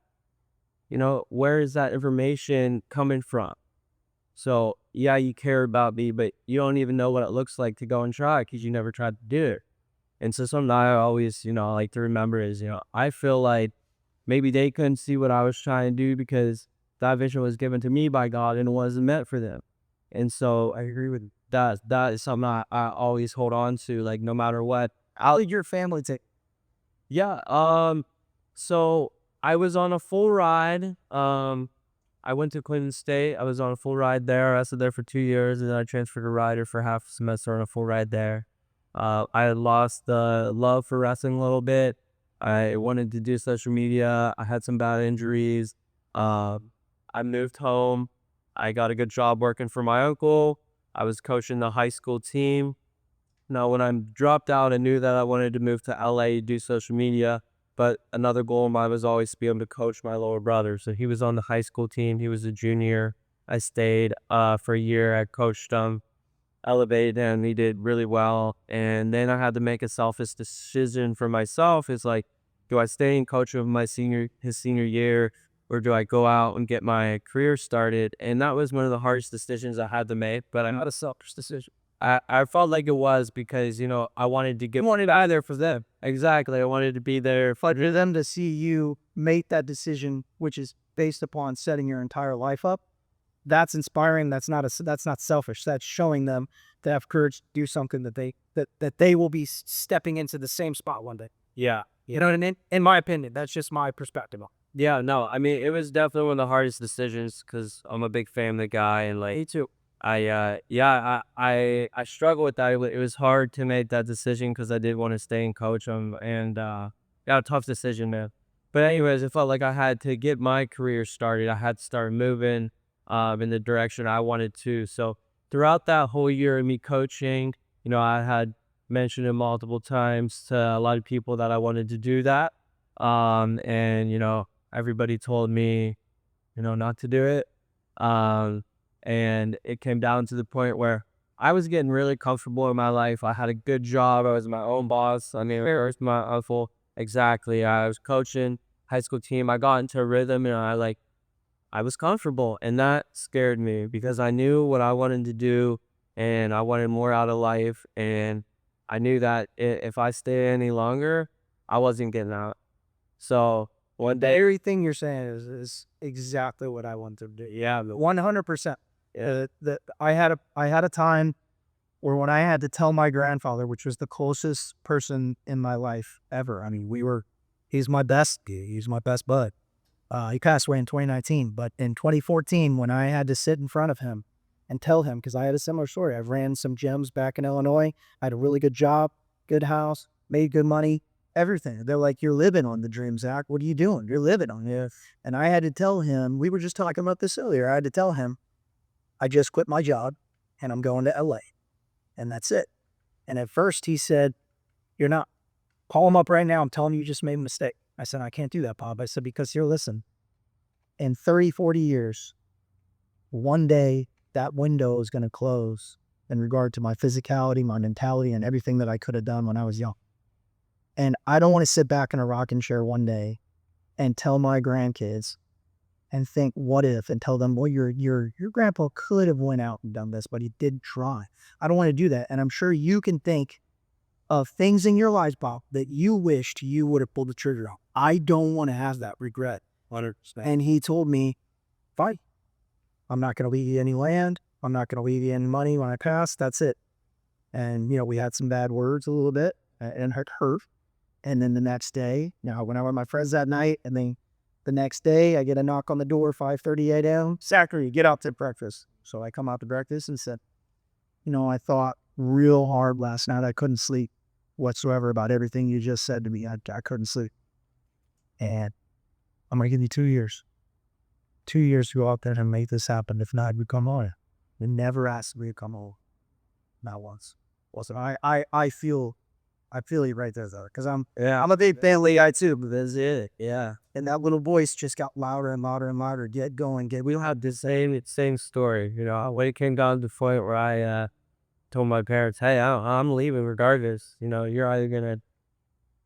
Where is that information coming from? So yeah, you care about me, but you don't even know what it looks like to go and try because you never tried to do it. And so something I always, like to remember is, I feel like maybe they couldn't see what I was trying to do because that vision was given to me by God and it wasn't meant for them. And so I agree with that. That is something I always hold on to, like no matter what. How did your family take? Yeah. So I was on a full ride. I went to Clinton State. I was on a full ride there. I was there for 2 years, and then I transferred to Rider for half a semester on a full ride there. I had lost the love for wrestling a little bit. I wanted to do social media. I had some bad injuries. I moved home. I got a good job working for my uncle. I was coaching the high school team. Now, when I dropped out, I knew that I wanted to move to LA to do social media. But another goal of mine was always to be able to coach my little brother. So he was on the high school team. He was a junior. I stayed for a year. I coached him, elevated him. He did really well. And then I had to make a selfish decision for myself. It's like, do I stay and coach him his senior year, or do I go out and get my career started? And that was one of the hardest decisions I had to make. But I Not a selfish decision. I felt like it was because, I wanted to wanted to be there for them. Exactly. I wanted to be there For them to see you make that decision, which is based upon setting your entire life up, that's inspiring. That's not selfish. That's showing them to have courage to do something that they will be stepping into the same spot one day. Yeah. You know what I mean? In my opinion, that's just my perspective. Yeah, no, I mean, it was definitely one of the hardest decisions because I'm a big family guy, and like, Me too. I struggle with that. It was hard to make that decision because I did want to stay and coach them, and yeah, a tough decision, man. But anyways, it felt like I had to get my career started. I had to start moving in the direction I wanted to. So throughout that whole year of me coaching, I had mentioned it multiple times to a lot of people that I wanted to do that. And everybody told me, not to do it. And it came down to the point where I was getting really comfortable in my life. I had a good job. I was my own boss. I mean, I was my uncle. Exactly. I was coaching high school team. I got into a rhythm, and I was comfortable, and that scared me because I knew what I wanted to do, and I wanted more out of life. And I knew that if I stayed any longer, I wasn't getting out. So one day, Everything you're saying is exactly what I want to do. yeah, 100%. I had a time where when I had to tell my grandfather, which was the closest person in my life ever. I mean, he's my best bud. He passed away in 2019, but in 2014, when I had to sit in front of him and tell him, because I had a similar story. I ran some gyms back in Illinois. I had a really good job, good house, made good money, everything. They're like, "You're living on the dream, Zach. What are you doing? You're living on it." And I had to tell him, we were just talking about this earlier. I had to tell him, I just quit my job and I'm going to LA. And that's it. And at first he said, "You're not. Call him up right now. I'm telling you, you just made a mistake." I said, "I can't do that, Bob." I said, "Because here, listen, in 30, 40 years, one day that window is going to close in regard to my physicality, my mentality, and everything that I could have done when I was young. And I don't want to sit back in a rocking chair one day and tell my grandkids and think, what if, and tell them, well, your grandpa could have went out and done this, but he didn't try." I don't want to do that. And I'm sure you can think of things in your lives, Bob, that you wished you would have pulled the trigger on. I don't want to have that regret. 100%. And he told me, "Fine, I'm not going to leave you any land. I'm not going to leave you any money when I pass. That's it." And, we had some bad words a little bit. and it hurt. And then the next day, when I went with my friends that night, and then the next day I get a knock on the door, 5:30 a.m. Zachary, get out to breakfast. So I come out to breakfast and said, I thought real hard last night. I couldn't sleep whatsoever about everything you just said to me. I couldn't sleep. And I'm going to give you 2 years. 2 years to go out there and make this happen. If not, we come home. They never asked me to come home. Not once. Wasn't I feel you right there though, because I'm a big family guy too. But that's it. Yeah. And that little voice just got louder and louder and louder. Get going. We don't have The same story. When it came down to the point where I told my parents, "Hey, I'm leaving regardless. You're either gonna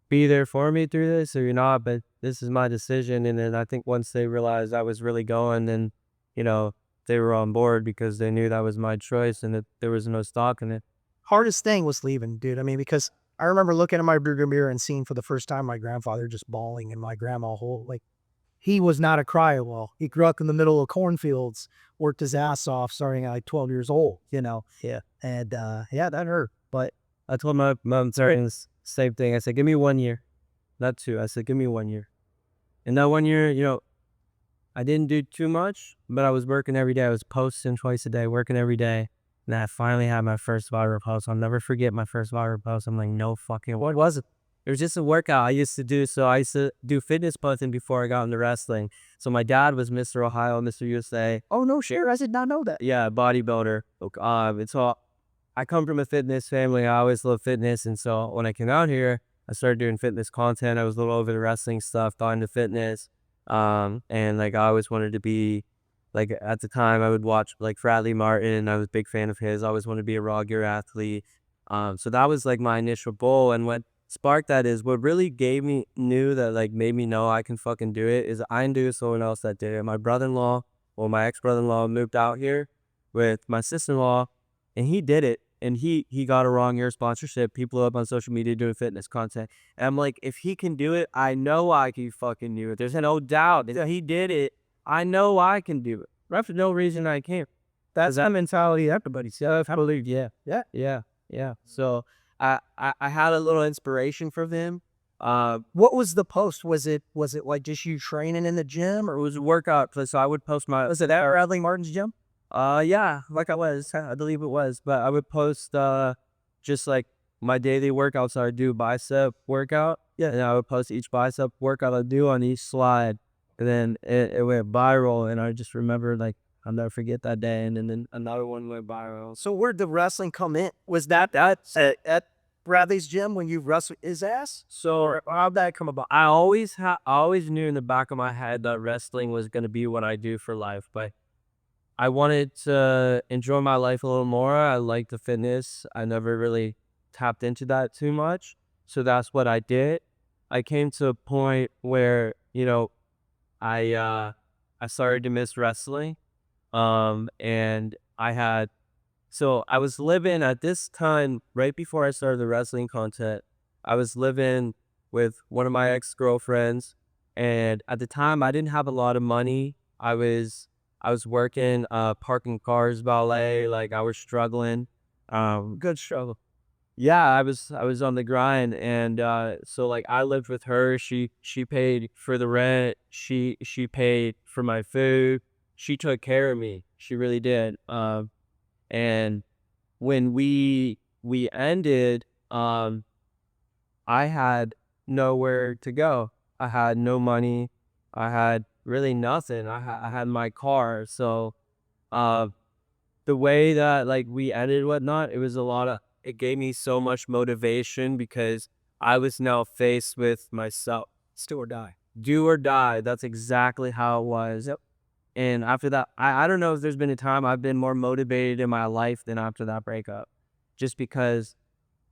be there for me through this or you're not. But this is my decision." And then I think once they realized I was really going, then they were on board because they knew that was my choice and that there was no stock in it. hardest thing was leaving, dude. I mean, because I remember looking at my rearview mirror and seeing for the first time my grandfather just bawling, and my grandma he was not a cry-a-well. He grew up in the middle of cornfields, worked his ass off starting at 12 years old, Yeah. And that hurt. But I told my mom the same thing. I said, "Give me 1 year, not 2." I said, "Give me 1 year." And that 1 year, I didn't do too much, but I was working every day. I was posting twice a day, working every day. And I finally had my first viral post. I'll never forget my first viral post. I'm like, no fucking, what was it? It was just a workout I used to do. So I used to do fitness posting before I got into wrestling. So my dad was Mr. Ohio, Mr. USA. oh no, Scheerer, I did not know that. Yeah, bodybuilder. And so I come from a fitness family. I always loved fitness. And so when I came out here, I started doing fitness content. I was a little over the wrestling stuff, got into fitness. And I always wanted to be, at the time I would watch Bradley Martyn. I was a big fan of his. I always wanted to be a raw gear athlete. So that was my initial goal. And what sparked that is what really made me know I can fucking do it is I knew someone else that did it. My ex-brother-in-law moved out here with my sister-in-law, and he did it. And he got a wrong ear sponsorship. He blew up on social media doing fitness content. And I'm like, if he can do it, I know I can fucking do it. There's no doubt. If he did it, I know I can do it. There's no reason I can't. That's that mentality everybody's. I believe, yeah. So I had a little inspiration from him. What was the post? Was it like just you training in the gym, or It was a workout. So I would post my. was it at Bradley Martin's gym? Yeah, I believe it was. But I would post just my daily workouts. I would do bicep workout. Yeah. And I would post each bicep workout I do on each slide. And then it went viral. And I just remember I'll never forget that day. And then another one went viral. So where'd the wrestling come in? Was that at Bradley's gym when you wrestled his ass? So Or how'd that come about? I always knew in the back of my head that wrestling was going to be what I do for life. But I wanted to enjoy my life a little more. I like the fitness. I never really tapped into that too much. So that's what I did. I came to a point where, I started to miss wrestling. And I was living at this time, right before I started the wrestling content, I was living with one of my ex-girlfriends. And at the time I didn't have a lot of money. I was working, parking cars, valet, I was struggling. Good struggle. Yeah, I was on the grind. And, so I lived with her. She paid for the rent. She paid for my food. She took care of me. She really did. And when we ended, I had nowhere to go. I had no money. I had really nothing. I had my car. So, the way that we ended whatnot, it gave me so much motivation because I was now faced with myself. Do or die. Do or die. That's exactly how it was. Yep. And after that, I don't know if there's been a time I've been more motivated in my life than after that breakup, just because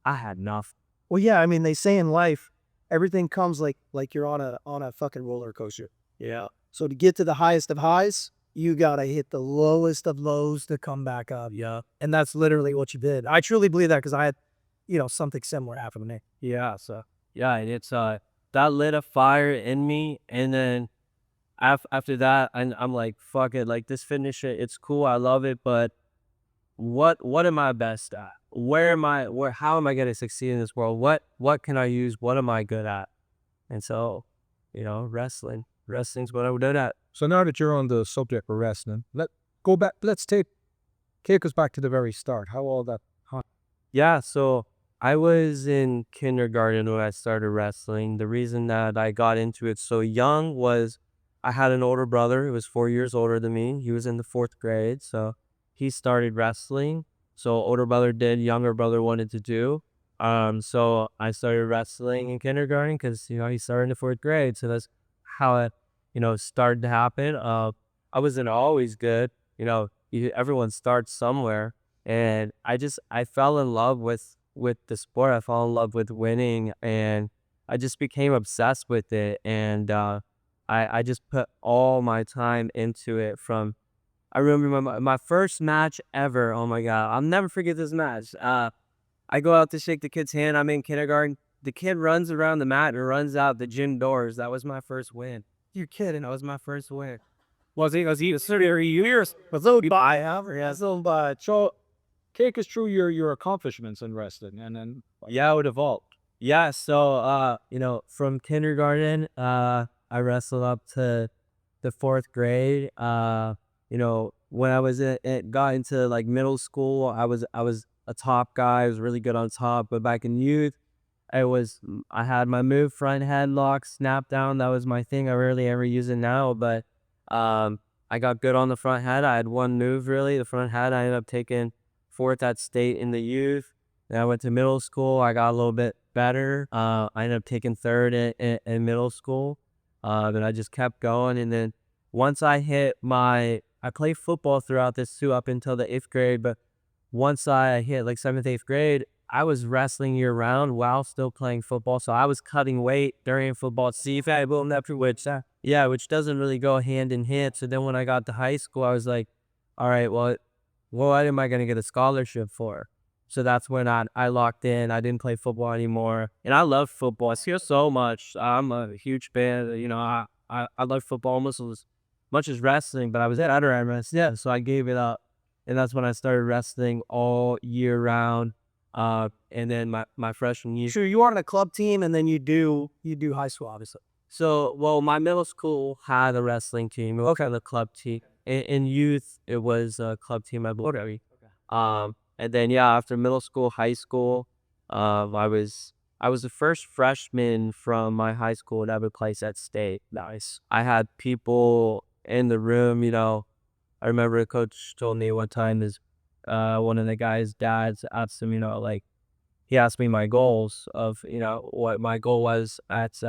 I had nothing. Well, yeah. I mean, they say in life, everything comes like you're on a fucking roller coaster. Yeah. So to get to the highest of highs, you gotta hit the lowest of lows to come back up. Yeah. And that's literally what you did. I truly believe that because I had, something similar happen to me. Yeah. So yeah, and it's that lit a fire in me, and then after that, I'm like, fuck it, this fitness shit, it's cool, I love it, but what am I best at? how am I going to succeed in this world? What can I use? What am I good at? And so, wrestling's what I'm good at. So now that you're on the subject of wrestling, let's take us back to the very start. How all that happened. Yeah, so I was in kindergarten when I started wrestling. The reason that I got into it so young was I had an older brother who was 4 years older than me. He was in the 4th grade, so he started wrestling. So older brother did, younger brother wanted to do. So I started wrestling in kindergarten because he started in the 4th grade. So that's how it started to happen. I wasn't always good. Everyone starts somewhere. And I fell in love with the sport. I fell in love with winning, and I just became obsessed with it. And I just put all my time into it. I remember my first match ever. Oh my God, I'll never forget this match. I go out to shake the kid's hand. I'm in kindergarten. The kid runs around the mat and runs out the gym doors. That was my first win. You're kidding. That was my first win. Was he 30 years? So Take us through your accomplishments in wrestling, and then Yeah, it evolved. Yeah, so from kindergarten, I wrestled up to the 4th grade. When I was got into like middle school, I was a top guy. I was really good on top. But back in youth, I had my move front headlock, snap down. That was my thing. I rarely ever use it now, but I got good on the front head. I had one move really, the front head. I ended up taking 4th at state in the youth. Then I went to middle school. I got a little bit better. I ended up taking 3rd in middle school. Then I just kept going. And then once I played football throughout this too up until the 8th grade. But once I hit like 7th, 8th grade, I was wrestling year round while still playing football. So I was cutting weight during football season, which doesn't really go hand in hand. So then when I got to high school, I was like, all right, well, what am I going to get a scholarship for? So that's when I locked in. I didn't play football anymore. And I love football. I see it so much. I'm a huge fan. I love football almost as much as wrestling, but I was better at wrestling. Yeah, so I gave it up. And that's when I started wrestling all year round. And then my freshman year. Sure, you are on a club team, and then you do high school, obviously. So, well, my middle school had a wrestling team. It was kind of a club team. In youth, it was a club team at Bloodsport. And then after middle school, high school, I was the first freshman from my high school to ever place at state. Nice. I had people in the room. I remember a coach told me one time one of the guys' dads asked him, he asked me my goals of, what my goal was at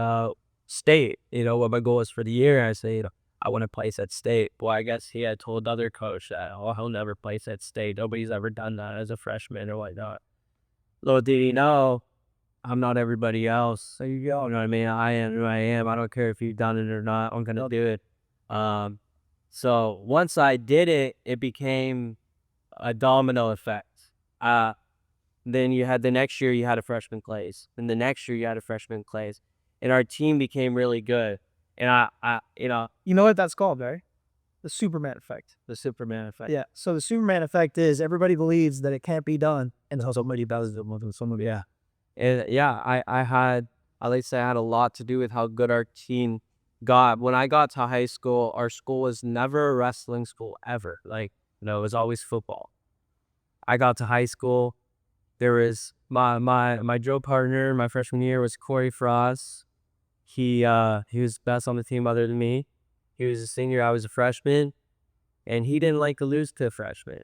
state, what my goal was for the year. I say, I want to place at state. Well, I guess he had told the other coach that, he'll never place at state. Nobody's ever done that as a freshman or whatnot. Little did he know, I'm not everybody else. So you know what I mean? I am who I am. I don't care if you've done it or not. I'm going to do it. So once I did it, it became a domino effect. Then you had the next year, you had a freshman class. And the next year, you had a freshman class. And our team became really good. And You know what that's called, right? The Superman effect. the Superman effect. Yeah. So the Superman effect is everybody believes that it can't be done until somebody does it. Yeah. And I like to say I had a lot to do with how good our team got. When I got to high school, our school was never a wrestling school ever. It was always football. I got to high school. There was my drill partner my freshman year was Corey Frost. He was best on the team other than me. He was a senior, I was a freshman, and he didn't like to lose to a freshman.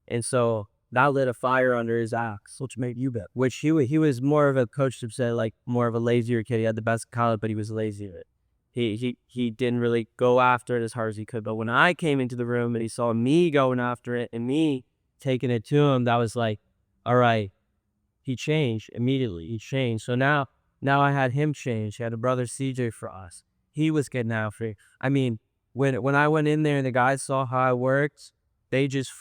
And so that lit a fire under his axe. Which made you bet. Which he was more of a coach that said more of a lazier kid. He had the best college, but he was lazy at it. He didn't really go after it as hard as he could. But when I came into the room and he saw me going after it and me taking it to him, that was like, all right. He changed immediately. He changed. So now I had him change. He had a brother, CJ Frost. He was getting after it. I mean, when I went in there and the guys saw how I worked, they just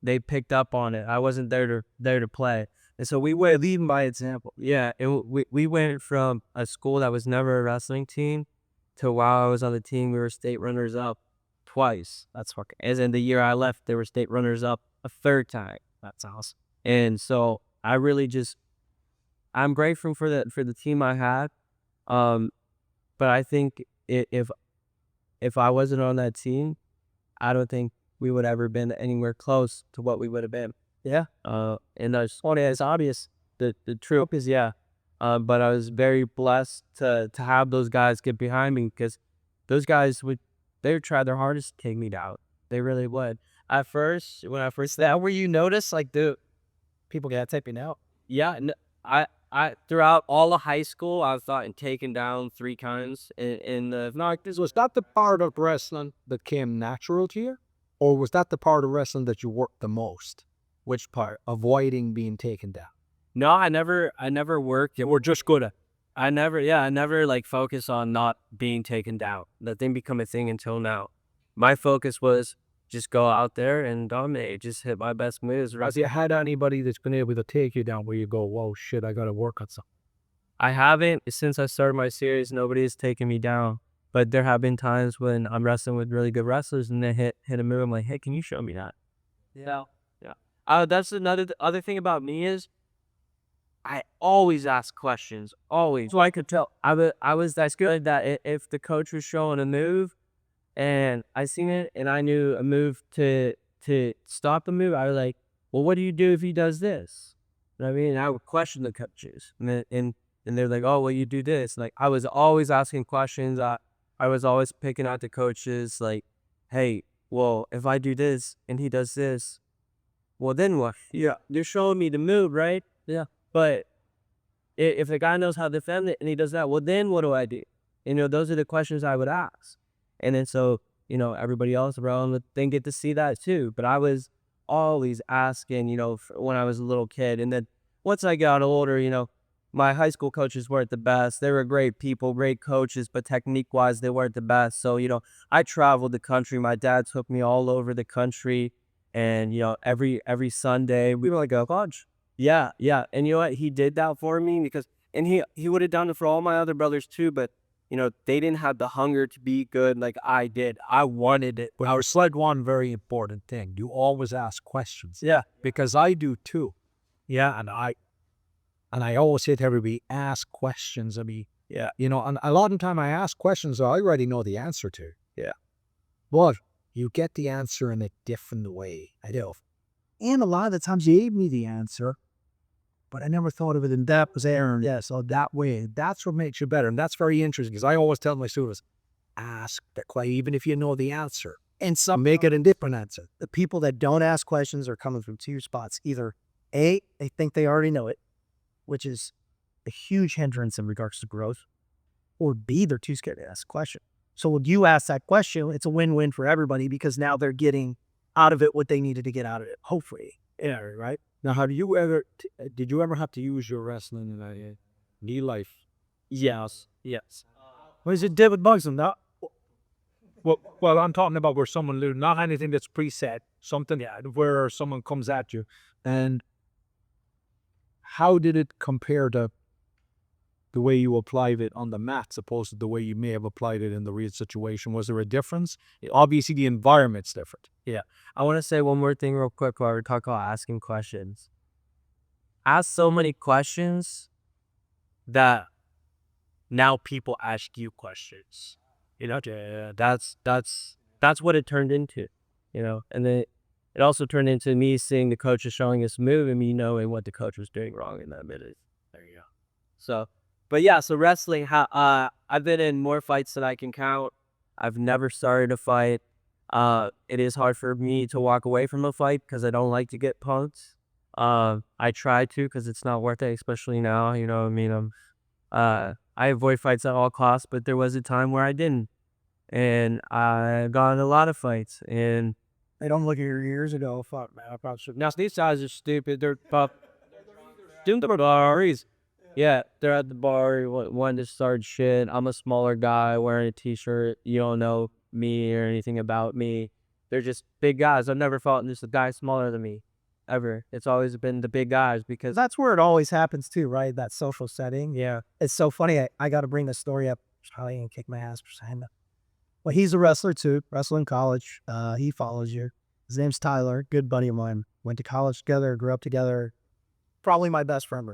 they picked up on it. I wasn't there to play. And so we went leading by example. Yeah, we went from a school that was never a wrestling team to while I was on the team, we were state runners up twice. That's fucking. As in the year I left, they were state runners up a 3rd time. That's awesome. And so I really just, I'm grateful for the team I had. But I think if I wasn't on that team, I don't think we would ever been anywhere close to what we would have been. Yeah. And it's funny, it's obvious. The truth is, yeah. But I was very blessed to have those guys get behind me, because those guys they would try their hardest to take me down. They really would. At first, when I first, That where you notice like the people get taken out. yeah, I throughout all of high school, I was gotten taken down 3 times in the. Now, was that the part of wrestling that came natural to you? Or was that the part of wrestling that you worked the most? Which part? Avoiding being taken down. No, I never worked. You were just good at I never like focus on not being taken down. That didn't become a thing until now. My focus was just go out there and dominate, just hit my best moves. Has you had anybody that's been able to take you down where you go, whoa, shit, I got to work on something? I haven't, since I started my series, nobody's taken me down. But there have been times when I'm wrestling with really good wrestlers and they hit a move. I'm like, hey, can you show me that? Yeah. That's other thing about me is I always ask questions, always. So I could tell I was that good that if the coach was showing a move and I seen it and I knew a move to stop the move, I was like, well, what do you do if he does this? You know what I mean? And I would question the coaches, and they're like, oh, well, you do this. Like, I was always asking questions. I was always picking out the coaches, like, hey, well, if I do this and he does this, well, then what? Yeah, they're showing me the move, right? Yeah. But if the guy knows how to defend it and he does that, well, then what do I do? You know, those are the questions I would ask. And then so, you know, everybody else around would then get to see that too. But I was always asking, you know, when I was a little kid. And then once I got older, you know, my high school coaches weren't the best. They were great people, great coaches, but technique-wise, they weren't the best. So, you know, I traveled the country. My dad took me all over the country. And, you know, every Sunday, we were like a bunch. Yeah. And you know what? He did that for me because, and he would have done it for all my other brothers too, but, you know, they didn't have the hunger to be good like I did. I wanted it. But I said one very important thing. You always ask questions. Yeah. Because I do too. Yeah. And I always say to everybody, ask questions. I mean, Yeah. you know, and a lot of the time I ask questions that I already know the answer to. Yeah. But you get the answer in a different way. I do. And a lot of the times you gave me the answer, but I never thought of it in that was Aaron. Yeah, so that way, that's what makes you better. And that's very interesting because I always tell my students, ask the question, even if you know the answer. And some Make it a different answer. the people that don't ask questions are coming from 2 spots. Either A, they think they already know it, which is a huge hindrance in regards to growth, or B, they're too scared to ask a question. So when you ask that question, it's a win-win for everybody because now they're getting out of it what they needed to get out of it, hopefully. Yeah, right. Now, did you ever have to use your wrestling in a knee life? Yes. What is it did with Bugsum? No. Well, I'm talking about where someone loses, not anything that's preset, something where someone comes at you. And how did it compare to the way you applied it on the mat, opposed to the way you may have applied it in the real situation? Was there a difference? Obviously, the environment's different. I want to say one more thing real quick while we're talking about asking questions. Ask so many questions that now people ask you questions. You know, that's what it turned into, you know. And then it also turned into me seeing the coaches showing us move and me knowing what the coach was doing wrong in that minute. There you go. So, but yeah, so wrestling, I've been in more fights than I can count. I've never started a fight. It is hard for me to walk away from a fight because I don't like to get punked. I try to because it's not worth it, especially now. You know what I mean? I avoid fights at all costs, but there was a time where I didn't. And I got in a lot of fights. And They don't look at your ears and go, fuck, man, I probably should. now these guys are stupid. They're doing the bars. Yeah, they're at the bar wanting to start shit. I'm a smaller guy wearing a t-shirt. You don't know me or anything about me. They're just big guys. I've never fought just a guy smaller than me, ever. It's always been the big guys because That's where it always happens too, right? That social setting. yeah, It's so funny. I got to bring this story up. Probably gonna kick my ass for saying that. Well, he's a wrestler too. Wrestling college. He follows you. His name's Tyler. Good buddy of mine. went to college together, grew up together. Probably my best friend.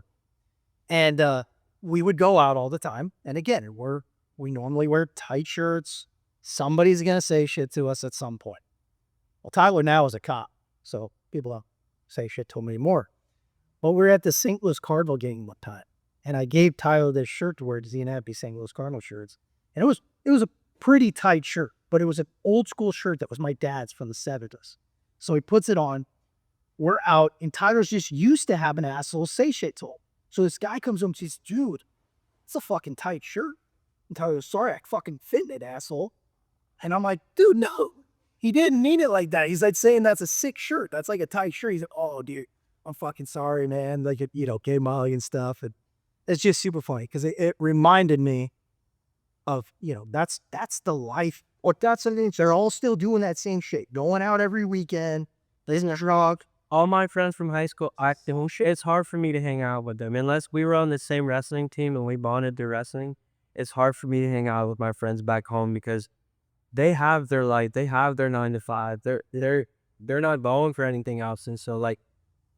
And we would go out all the time. And again, we normally wear tight shirts. Somebody's going to say shit to us at some point. Well, Tyler now is a cop, so people don't say shit to him anymore. But we were at the St. Louis Cardinal game one time, and I gave Tyler this shirt to wear because he didn't have any St. Louis Cardinal shirts. And it was a pretty tight shirt, but it was an old school shirt that was my dad's from the 70s. So he puts it on. We're out, and Tyler's just used to having assholes say shit to him. So this guy comes up and says, dude, it's a fucking tight shirt. And Tyler goes, sorry, I fucking fit in it, asshole. And I'm like, dude, no, he didn't mean it like that. He's like saying that's a sick shirt. That's like a tight shirt. He's like, oh, dude, I'm fucking sorry, man. Like, gay Molly and stuff. And it's just super funny because it reminded me of, that's the life. Or that's the thing. They're all still doing that same shit. Going out every weekend, listening to rock. All my friends from high school, it's hard for me to hang out with them. Unless we were on the same wrestling team and we bonded through wrestling, it's hard for me to hang out with my friends back home because they have their life. They have their 9 to 5. They're not going for anything else. And so, like,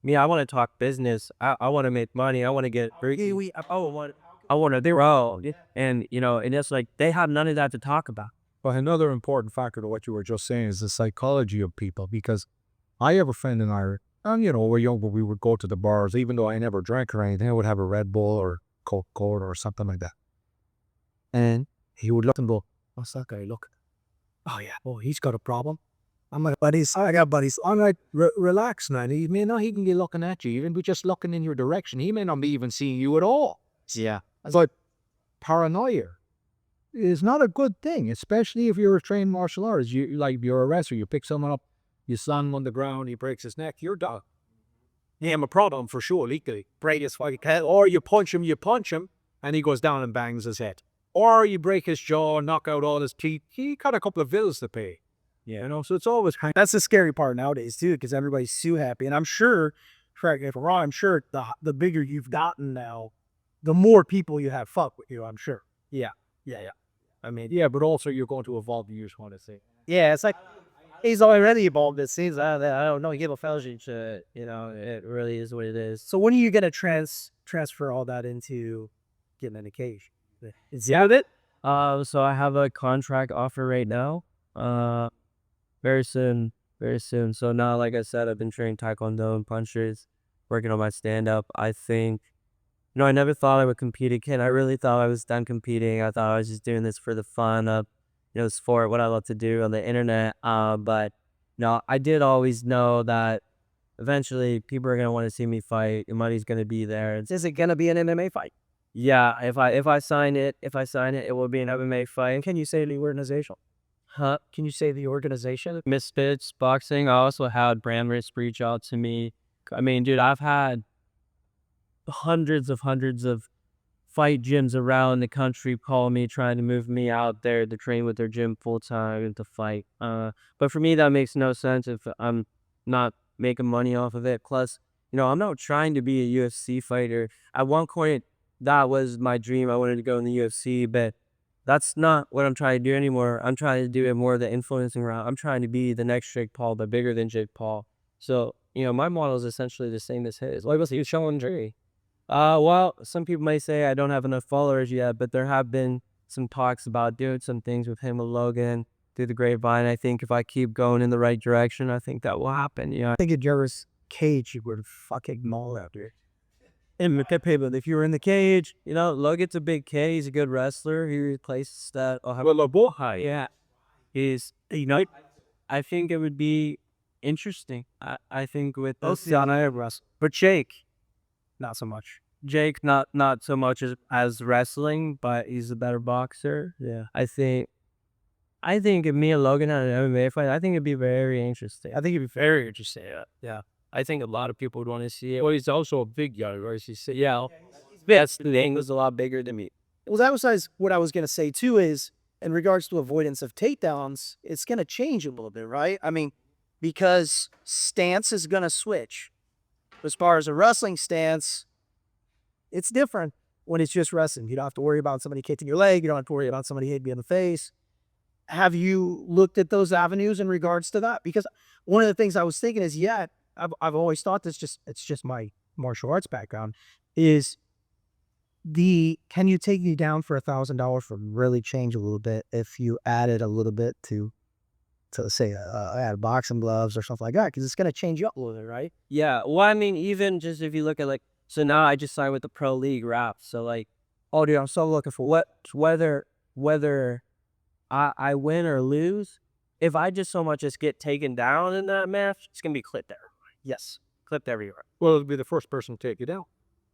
me, I want to talk business. I want to make money. I want to get I want to grow. And, and it's like they have none of that to talk about. But another important factor to what you were just saying is the psychology of people, because I have a friend in Ireland, and we're young, but we would go to the bars, even though I never drank or anything. I would have a Red Bull or Coca-Cola or something like that. And he would look and go, what's that guy look? Oh yeah, he's got a problem. I'm like, buddies, I got buddies. I'm like, relax, man. He can be looking at you, even be just looking in your direction. He may not be even seeing you at all. Yeah. It's like paranoia is not a good thing, especially if you're a trained martial artist. You're a wrestler, you pick someone up, you slam him on the ground, he breaks his neck, you're done. Yeah, I'm a problem for sure, legally. Break his fucking head, or you punch him, and he goes down and bangs his head. Or you break his jaw, knock out all his teeth. He got a couple of bills to pay. Yeah, so it's always kind of... That's the scary part nowadays, too, because everybody's so happy. And I'm sure, correct me if I'm wrong, I'm sure the bigger you've gotten now, the more people you have fuck with you, I'm sure. Yeah. I mean, yeah, but also you're going to evolve, you just want to say. Yeah, it's like, he's already evolved. It seems, I don't know, he gave a fellowship to, it really is what it is. So when are you going to transfer all that into getting in a cage? Is that it? So I have a contract offer right now. Very soon. So now, like I said, I've been training Taekwondo and punches, working on my stand-up. I think, I never thought I would compete again. I really thought I was done competing. I thought I was just doing this for the fun of, sport, what I love to do on the internet. But I did always know that eventually people are going to want to see me fight. The money's going to be there. Is it going to be an MMA fight? Yeah, if I sign it, it will be an MMA fight. Can you say the organization? Huh? Can you say the organization? Misfits Boxing. I also had Brand Risk reach out to me. I mean, dude, I've had hundreds of fight gyms around the country call me, trying to move me out there to train with their gym full time and to fight. But for me, that makes no sense if I'm not making money off of it. Plus, I'm not trying to be a UFC fighter. At one point, that was my dream. I wanted to go in the UFC, but that's not what I'm trying to do anymore. I'm trying to do it more the influencing route. I'm trying to be the next Jake Paul, but bigger than Jake Paul. So, my model is essentially the same as his. Like, what's he showing Jerry? Well, some people may say I don't have enough followers yet, but there have been some talks about doing some things with him and Logan through the grapevine. I think if I keep going in the right direction, I think that will happen. I think if Jerry's cage, you would fucking maul out there. And if you were in the cage, Logan's a big kid. He's a good wrestler. He replaces that. Yeah. He's, I think it would be interesting. I think with this. But Jake, not so much. Jake, not so much as wrestling, but he's a better boxer. Yeah. I think if me and Logan had an MMA fight, I think it'd be very interesting. Yeah. I think a lot of people would want to see it. Well, he's also a big guy, right? Yeah. That's the thing. Was a lot bigger than me. Well, that was what I was going to say, too, is in regards to avoidance of takedowns, it's going to change a little bit, right? I mean, because stance is going to switch. As far as a wrestling stance, it's different when it's just wrestling. You don't have to worry about somebody kicking your leg. You don't have to worry about somebody hitting you in the face. Have you looked at those avenues in regards to that? Because one of the things I was thinking is, I've always thought this, it's just my martial arts background, is can you take me down for $1,000 would really change a little bit if you added a little bit to say add boxing gloves or something like that, because it's going to change you up a little bit, right? Yeah. Well, I mean, even just if you look at like, so now I just signed with the pro league rap. So like, Oh, dude, I'm so looking for whether I win or lose, if I just so much as get taken down in that match, it's gonna be clipped everywhere. yes, Clipped everywhere. Well, it'll be the first person to take you down.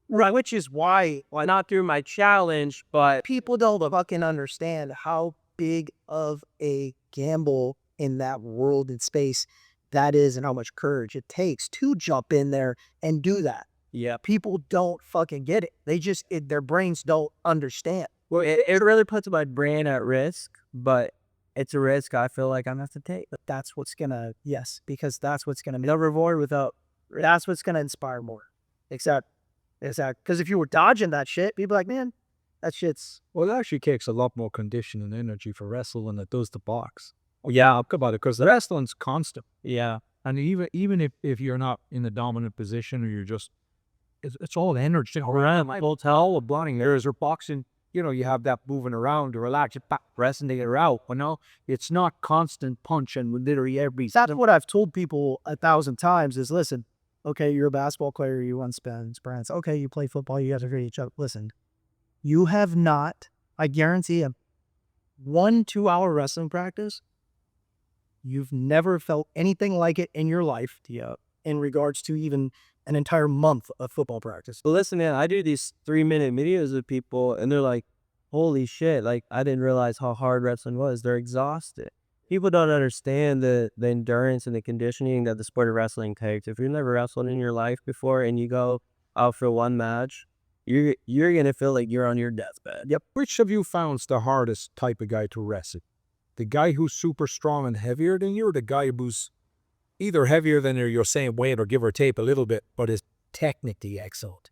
right. Which is why Well, not through my challenge, but people don't fucking understand how big of a gamble in that world and space that is, and how much courage it takes to jump in there and do that. yeah. People don't fucking get it. They just, their brains don't understand. Well, it really puts my brain at risk, but it's a risk I feel like I'm gonna have to take. But that's what's gonna, yes, because that's what's gonna, no reward without, that's what's gonna inspire more. Except, because if you were dodging that shit, people are like, man, that shit's, Well, it actually takes a lot more condition and energy for wrestling than it does to box. Yeah, think about it, because the wrestling's constant. Yeah. And even if you're not in the dominant position, or you're just, it's all energy. Around full towel of blotting areas, or boxing, you have that moving around to relax, back pressing to get her out. But no, it's not constant punching with literally every. that's what I've told people 1,000 times is, listen, okay, you're a basketball player, you run sprints. Okay, you play football, you guys are great each other. Listen, you have not, I guarantee you, 1-2 hour wrestling practice, you've never felt anything like it in your life, in regards to even an entire month of football practice. But listen, man, I do these 3-minute videos with people, and they're like, holy shit, like, I didn't realize how hard wrestling was. They're exhausted. People don't understand the endurance and the conditioning that the sport of wrestling takes. If you've never wrestled in your life before and you go out for one match, you're going to feel like you're on your deathbed. Yep. Which have you found's the hardest type of guy to wrestle? The guy who's super strong and heavier than you, or the guy who's either heavier than your same weight or give or take a little bit, but is technically excellent?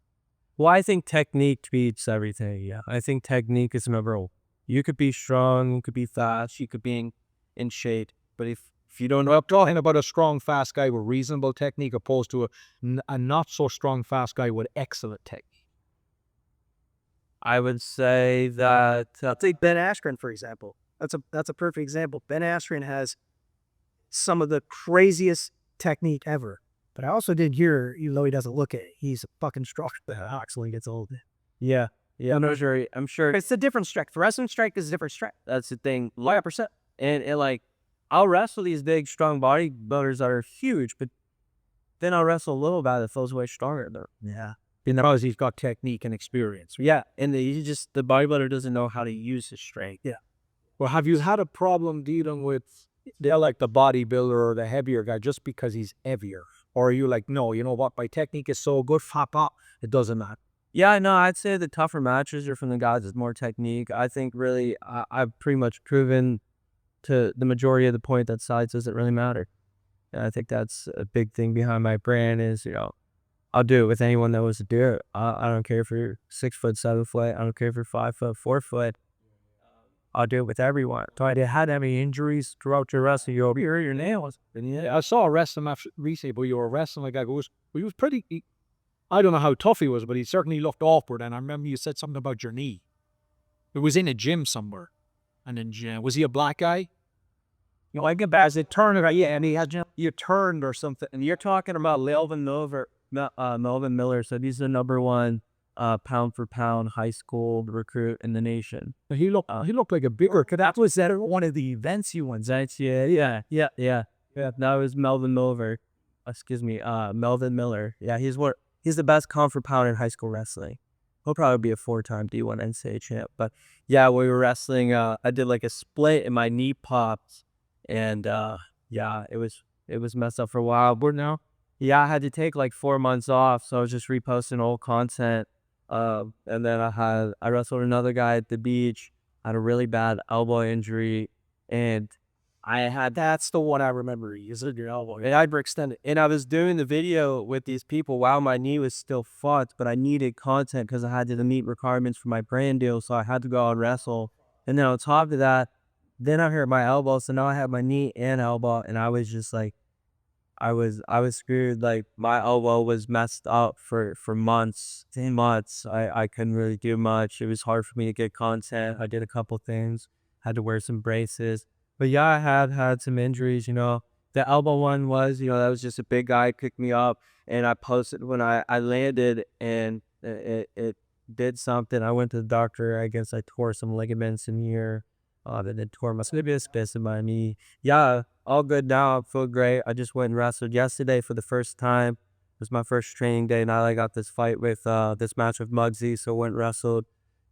Well, I think technique beats everything. Yeah, I think technique is number one. You could be strong, you could be fast, you could be in shape, but if you don't know, I'm talking about a strong, fast guy with reasonable technique, opposed to a not so strong, fast guy with excellent technique. I would say that Take Ben Askren, for example. That's a perfect example. Ben Askren has some of the craziest technique ever. But I also did hear, even though he doesn't look it, he's a fucking strong ox when he gets old. yeah, I'm sure It's a different strength. Wrestling strength is a different strength. that's the thing. 100%. And like, I'll wrestle these big, strong bodybuilders that are huge, but then I'll wrestle a little guy that feels way stronger. Yeah. Because he's got technique and experience. Yeah, and the bodybuilder doesn't know how to use his strength. Yeah. Well, have you had a problem dealing with the bodybuilder or the heavier guy just because he's heavier? Or are you like, no, you know what, my technique is so good, fap up, it doesn't matter? Yeah, no, I'd say the tougher matches are from the guys with more technique. I think really I've pretty much proven to the majority of the point that size doesn't really matter. And I think that's a big thing behind my brand is, I'll do it with anyone that wants to do it. I don't care if you're 6 foot, 7 foot. I don't care if you're 5 foot, 4 foot. I'll do it with everyone. So I had any injuries throughout your wrestling. You hurt your nails. And yeah, I saw a wrestling match recently, but you were wrestling a guy who was pretty, I don't know how tough he was, but he certainly looked awkward. And I remember you said something about your knee. It was in a gym somewhere. And then, was he a black guy? I get back as it turned, and he had you turned or something. And you're talking about Melvin Miller. So he's the #1 pound for pound high school recruit in the nation. He looked like a bigger. That was at one of the events you went. Yeah. That was Melvin Miller. Melvin Miller. Yeah, he's the best pound for pound in high school wrestling. He'll probably be a 4-time D1 NCAA champ. But yeah, we were wrestling. I did like a split and my knee popped, and yeah, it was messed up for a while. But now, yeah, I had to take like 4 months off, so I was just reposting old content. And then I wrestled another guy at the beach. I had a really bad elbow injury, and That's the one I remember. You said your elbow. and I hyperextended. And I was doing the video with these people while my knee was still fucked, but I needed content because I had to meet requirements for my brand deal, so I had to go out and wrestle. And then on top of that, then I hurt my elbow, so now I have my knee and elbow, and I was just like, I was screwed. Like my elbow was messed up for months, 10 months. I couldn't really do much. It was hard for me to get content. I did a couple things, had to wear some braces. But yeah, I had some injuries, you know. The elbow one was, you know, that was just a big guy picked me up, and I posted when I landed, and it did something. I went to the doctor. I guess I tore some ligaments in here. Then it tore my space in my knee. Yeah, all good now. I feel great. I just went and wrestled yesterday for the first time. It was my first training day. Now I got this fight with this match with Muggsy, so went and wrestled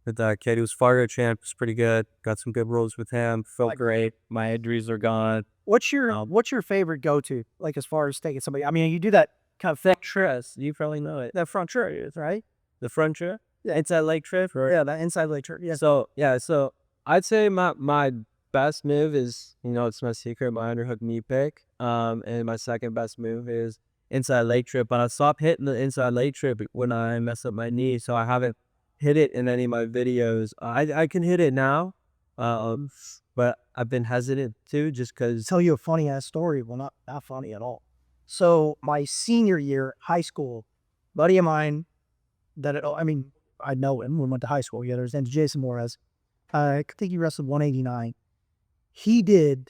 with kid who was Fargo champ. It was pretty good. Got some good rolls with him. Felt great. My injuries are gone. What's your favorite go-to, like, as far as taking somebody? I mean, you do that kind of thing. Trust. You probably know it. That front trip, right? The front trip? Yeah. Inside leg trip? Or? Yeah, that inside leg trip. Yeah. So I'd say my best move is, you know, it's my secret, my underhook knee pick. And my second best move is inside leg trip. But I stopped hitting the inside leg trip when I messed up my knee, so I haven't hit it in any of my videos. I can hit it now, but I've been hesitant too, just because. Tell you a funny ass story. Well, not funny at all. So my senior year, high school, buddy of mine I know him. We went to high school together. His name's Jason Morez. I think he wrestled 189. He did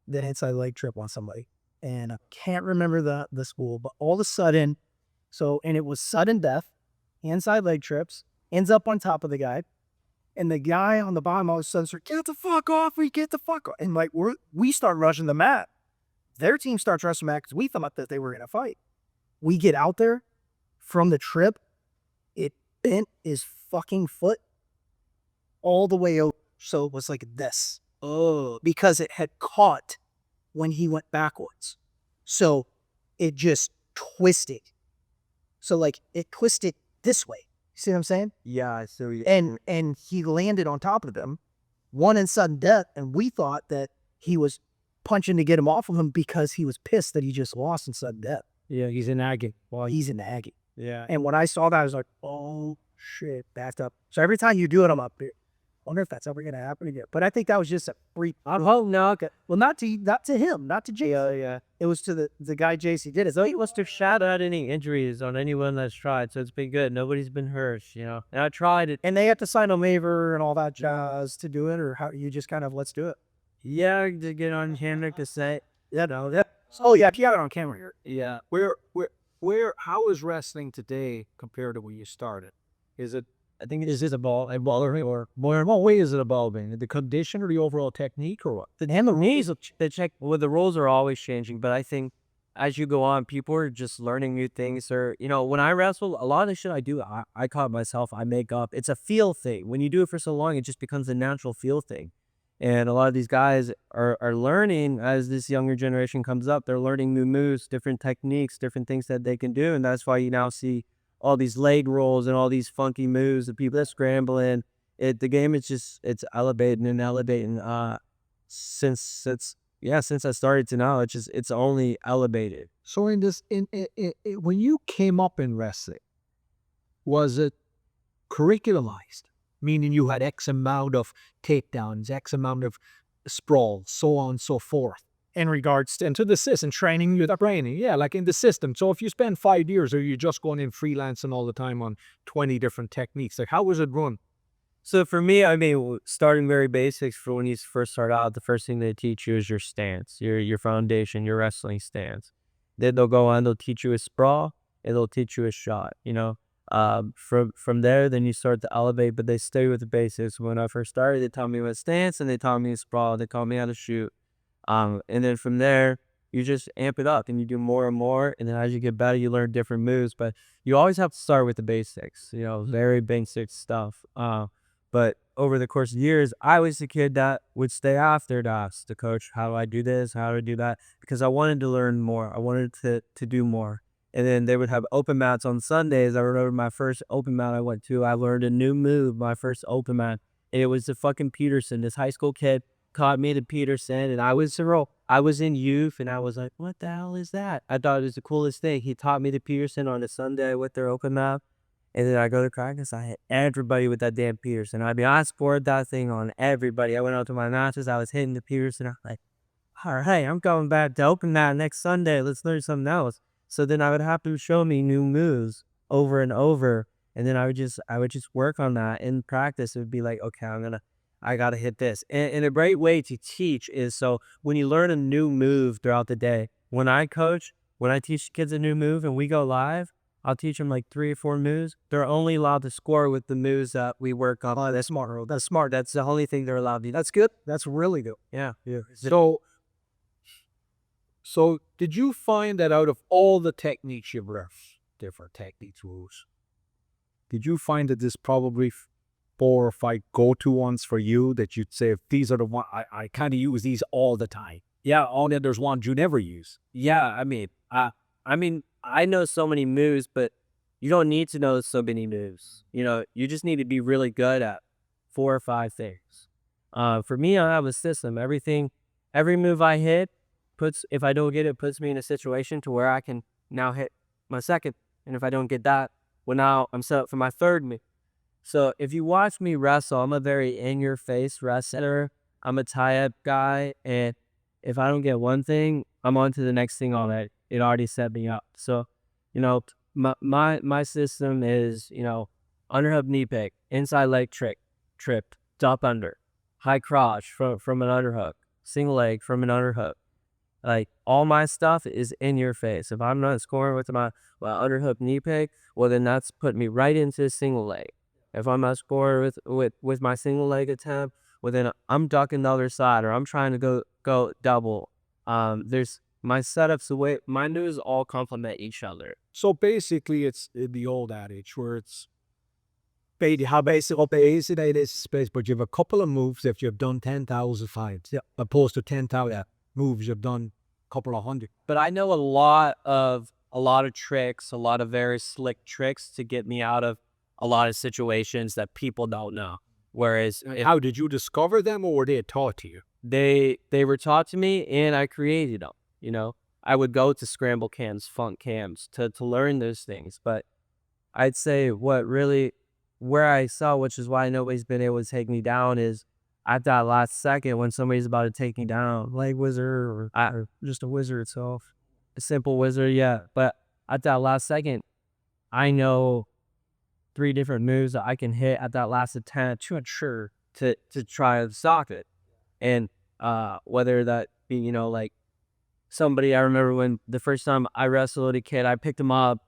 the inside leg trip on somebody, and I can't remember the school, but all of a sudden, and it was sudden death, inside leg trips, ends up on top of the guy, and the guy on the bottom all of a sudden starts, get the fuck off me, get the fuck off. And like, we start rushing the mat. Their team starts rushing the mat because we thought that they were going to fight. We get out there from the trip. It bent his fucking foot all the way over. So it was like this. Oh, because it had caught when he went backwards. So it just twisted. So like it twisted this way. You see what I'm saying? Yeah, so and he landed on top of them, one in sudden death, and we thought that he was punching to get him off of him because he was pissed that he just lost in sudden death. Yeah, he's in agony. Well, he's in agony. Yeah. And when I saw that, I was like, oh shit, backed up. So every time you do it, I'm up here. Wonder if that's ever gonna happen again. But I think that was just a freak. I hope not. Well, not to him, not to JC. Yeah. It was to the guy JC did it. So he wants to shout out any injuries on anyone that's tried. So it's been good. Nobody's been hurt, you know. And I tried it. And they have to sign a waiver and all that jazz to do it, or how you just kind of let's do it. Yeah, to get on camera to say. Yeah, no. Yeah. Oh yeah, you got it on camera here. Yeah. How is wrestling today compared to when you started? I think is it evolving, or more in what way is it evolving? The condition or the overall technique, or what? And the rules, the rules are always changing, but I think as you go on, people are just learning new things. Or, you know, when I wrestle, a lot of the shit I do, I caught myself, I make up. It's a feel thing. When you do it for so long, it just becomes a natural feel thing. And a lot of these guys are learning as this younger generation comes up. They're learning new moves, different techniques, different things that they can do. And that's why you now see all these leg rolls and all these funky moves that people are scrambling. The game is just, it's elevating and elevating. Since I started to now, it's only elevated. So when you came up in wrestling, was it curriculumized? Meaning you had X amount of takedowns, X amount of sprawls, so on and so forth. In regards to the system, training your training, yeah, like in the system. So if you spend 5 years, or you're just going in freelancing all the time on 20 different techniques, like how was it run? So for me, I mean, starting very basics for when you first start out, the first thing they teach you is your stance, your foundation, your wrestling stance. Then they'll go on, they'll teach you a sprawl, and they'll teach you a shot, you know. From there, then you start to elevate, but they stay with the basics. When I first started, they taught me what stance, and they taught me a sprawl, they taught me how to shoot. And then from there, you just amp it up and you do more and more. And then as you get better, you learn different moves. But you always have to start with the basics, you know, very basic stuff. But over the course of years, I was the kid that would stay after to ask the coach, how do I do this? How do I do that? Because I wanted to learn more. I wanted to do more. And then they would have open mats on Sundays. I remember my first open mat I went to, I learned a new move, my first open mat. And it was the fucking Peterson, this high school kid. Caught me to Peterson, and I was in youth, and I was like, what the hell is that? I thought it was the coolest thing. He taught me to Peterson on a Sunday with their open mat, and then I go to practice. I hit everybody with that damn Peterson. I mean, I scored that thing on everybody. I went out to my matches. I was hitting the Peterson. I was like, all right, I'm going back to open that next Sunday. Let's learn something else. So then I would have to show me new moves over and over. And then I would just work on that in practice. It would be like, okay, I got to hit this. And a great way to teach is, so when you learn a new move throughout the day, when I teach kids a new move and we go live, I'll teach them like 3 or 4 moves. They're only allowed to score with the moves that we work on. Oh, that's smart, bro. That's smart. That's the only thing they're allowed to do. That's good. That's really good. Yeah. So did you find that out of all the techniques you've learned, different techniques, moves, did you find that there's probably 4 or 5 go-to ones for you that you'd say, if these are the one I kind of use these all the time? Yeah, only there's ones you never use. Yeah, I mean, I know so many moves, but you don't need to know so many moves. You know, you just need to be really good at 4 or 5 things. For me, I have a system. Every move I hit if I don't get it, puts me in a situation to where I can now hit my second. And if I don't get that, well, now I'm set up for my third move. So if you watch me wrestle, I'm a very in-your-face wrestler. I'm a tie-up guy, and if I don't get one thing, I'm on to the next thing already. It already set me up. So, you know, my system is, you know, underhook knee pick, inside leg trip, top under, high crotch from an underhook, single leg from an underhook. Like, all my stuff is in your face. If I'm not scoring with my underhook knee pick, well, then that's put me right into a single leg. If I'm not scoring with my single leg attempt, well, then I'm ducking the other side, or I'm trying to go double. There's my setups, the way my moves all complement each other. So basically, it's the old adage where it's how basic it is space, but you have a couple of moves if you've done 10,000 fights, opposed to 10,000 moves you've done a couple of hundred. But I know a lot of tricks, a lot of very slick tricks to get me out of a lot of situations that people don't know. Whereas, how did you discover them, or were they taught to you? They were taught to me, and I created them. You know, I would go to scramble cams, funk cams to learn those things. But I'd say where I saw, which is why nobody's been able to take me down, is at that last second when somebody's about to take me down, like wizard or just a wizard itself, a simple wizard, yeah. But at that last second, I know 3 different moves that I can hit at that last attempt to ensure to try to stop it. And whether that be, you know, like somebody, I remember when the first time I wrestled a kid, I picked him up.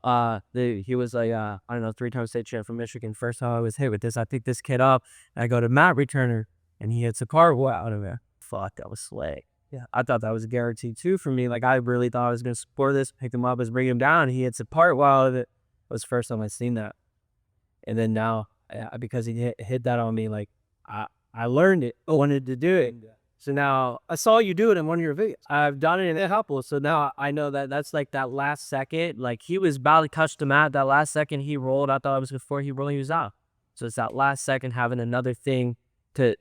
He was like, I don't know, 3-time state champ from Michigan. First time I was hit with this, I picked this kid up, and I go to mat returner, and he hits a cartwheel out of it. Fuck, that was slay. Yeah, I thought that was a guarantee too for me. Like, I really thought I was gonna score this, picked him up, bring him down. He hits a part while of it. It was the first time I seen that. And then now, because he hit that on me, like, I learned it, I wanted to do it. So now I saw you do it in one of your videos. I've done it in a couple. So now I know that's like that last second. Like, he was about to touch the mat. That last second he rolled, I thought it was before he rolled, he was out. So it's that last second having another thing to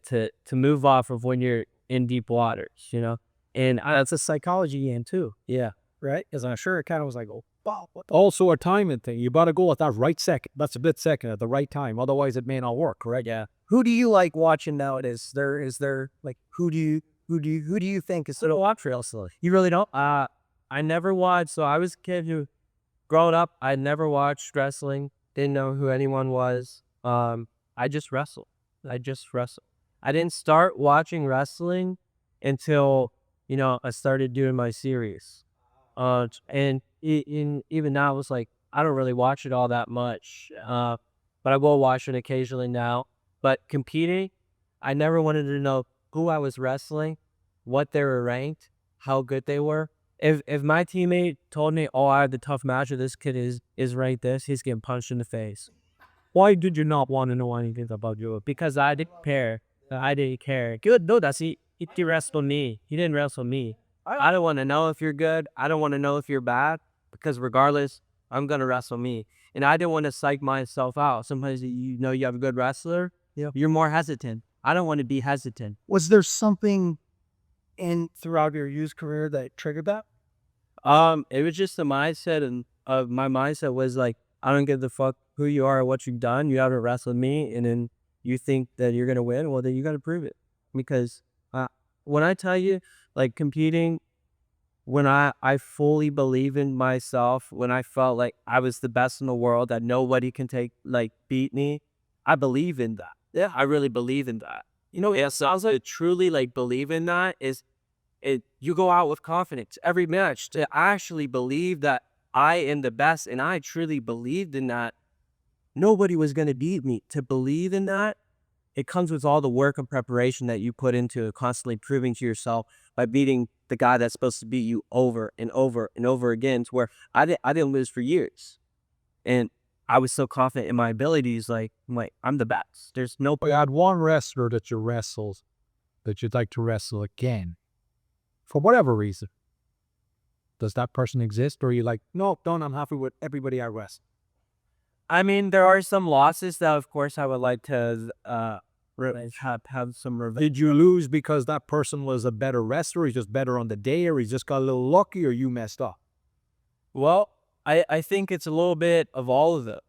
move off of when you're in deep waters, you know? And That's a psychology game too, yeah. right? Because I'm sure it kind of was like, oh, wow. Also a timing thing. You got to go at that right second. That's a bit second at the right time. Otherwise, it may not work, correct? Yeah. Who do you like watching nowadays? Is there like who do you think is I don't watch wrestling. You really don't? I never watched. So I was a kid who, growing up, I never watched wrestling. Didn't know who anyone was. I just wrestled. I didn't start watching wrestling until, you know, I started doing my series. And even now, it's like, I don't really watch it all that much. But I will watch it occasionally now. But competing, I never wanted to know who I was wrestling, what they were ranked, how good they were. If my teammate told me, oh, I had the tough match, or this kid is ranked this, he's getting punched in the face. Why did you not want to know anything about you? Because I didn't care. Good, no, he wrestled me. He didn't wrestle me. I don't want to know if you're good. I don't want to know if you're bad, because regardless, I'm going to wrestle me. And I didn't want to psych myself out. Sometimes you know you have a good wrestler, you're more hesitant. I don't want to be hesitant. Was there something throughout your youth career that triggered that? It was just the mindset, and my mindset was like, I don't give a fuck who you are or what you've done. You haven't wrestled me, and then you think that you're going to win. Well, then you got to prove it. Because when I tell you, like competing, when I fully believe in myself, when I felt like I was the best in the world, that nobody can beat me, I believe in that. Yeah, I really believe in that. It sounds like truly like believe in that is you go out with confidence every match to actually believe that I am the best, and I truly believed in that. Nobody was going to beat me. To believe in that, it comes with all the work and preparation that you put into it, constantly proving to yourself by beating the guy that's supposed to beat you over and over and over again, to where I didn't lose for years. And I was so confident in my abilities, I'm the best. There's no You had one wrestler that you wrestled that you'd like to wrestle again, for whatever reason. Does that person exist, or are you like, no, don't, I'm happy with everybody I wrestle? I mean, there are some losses that, of course, I would like to have some revenge. Did you lose because that person was a better wrestler, he's just better on the day, or he just got a little lucky, or you messed up? Well, I think it's a little bit of all of those.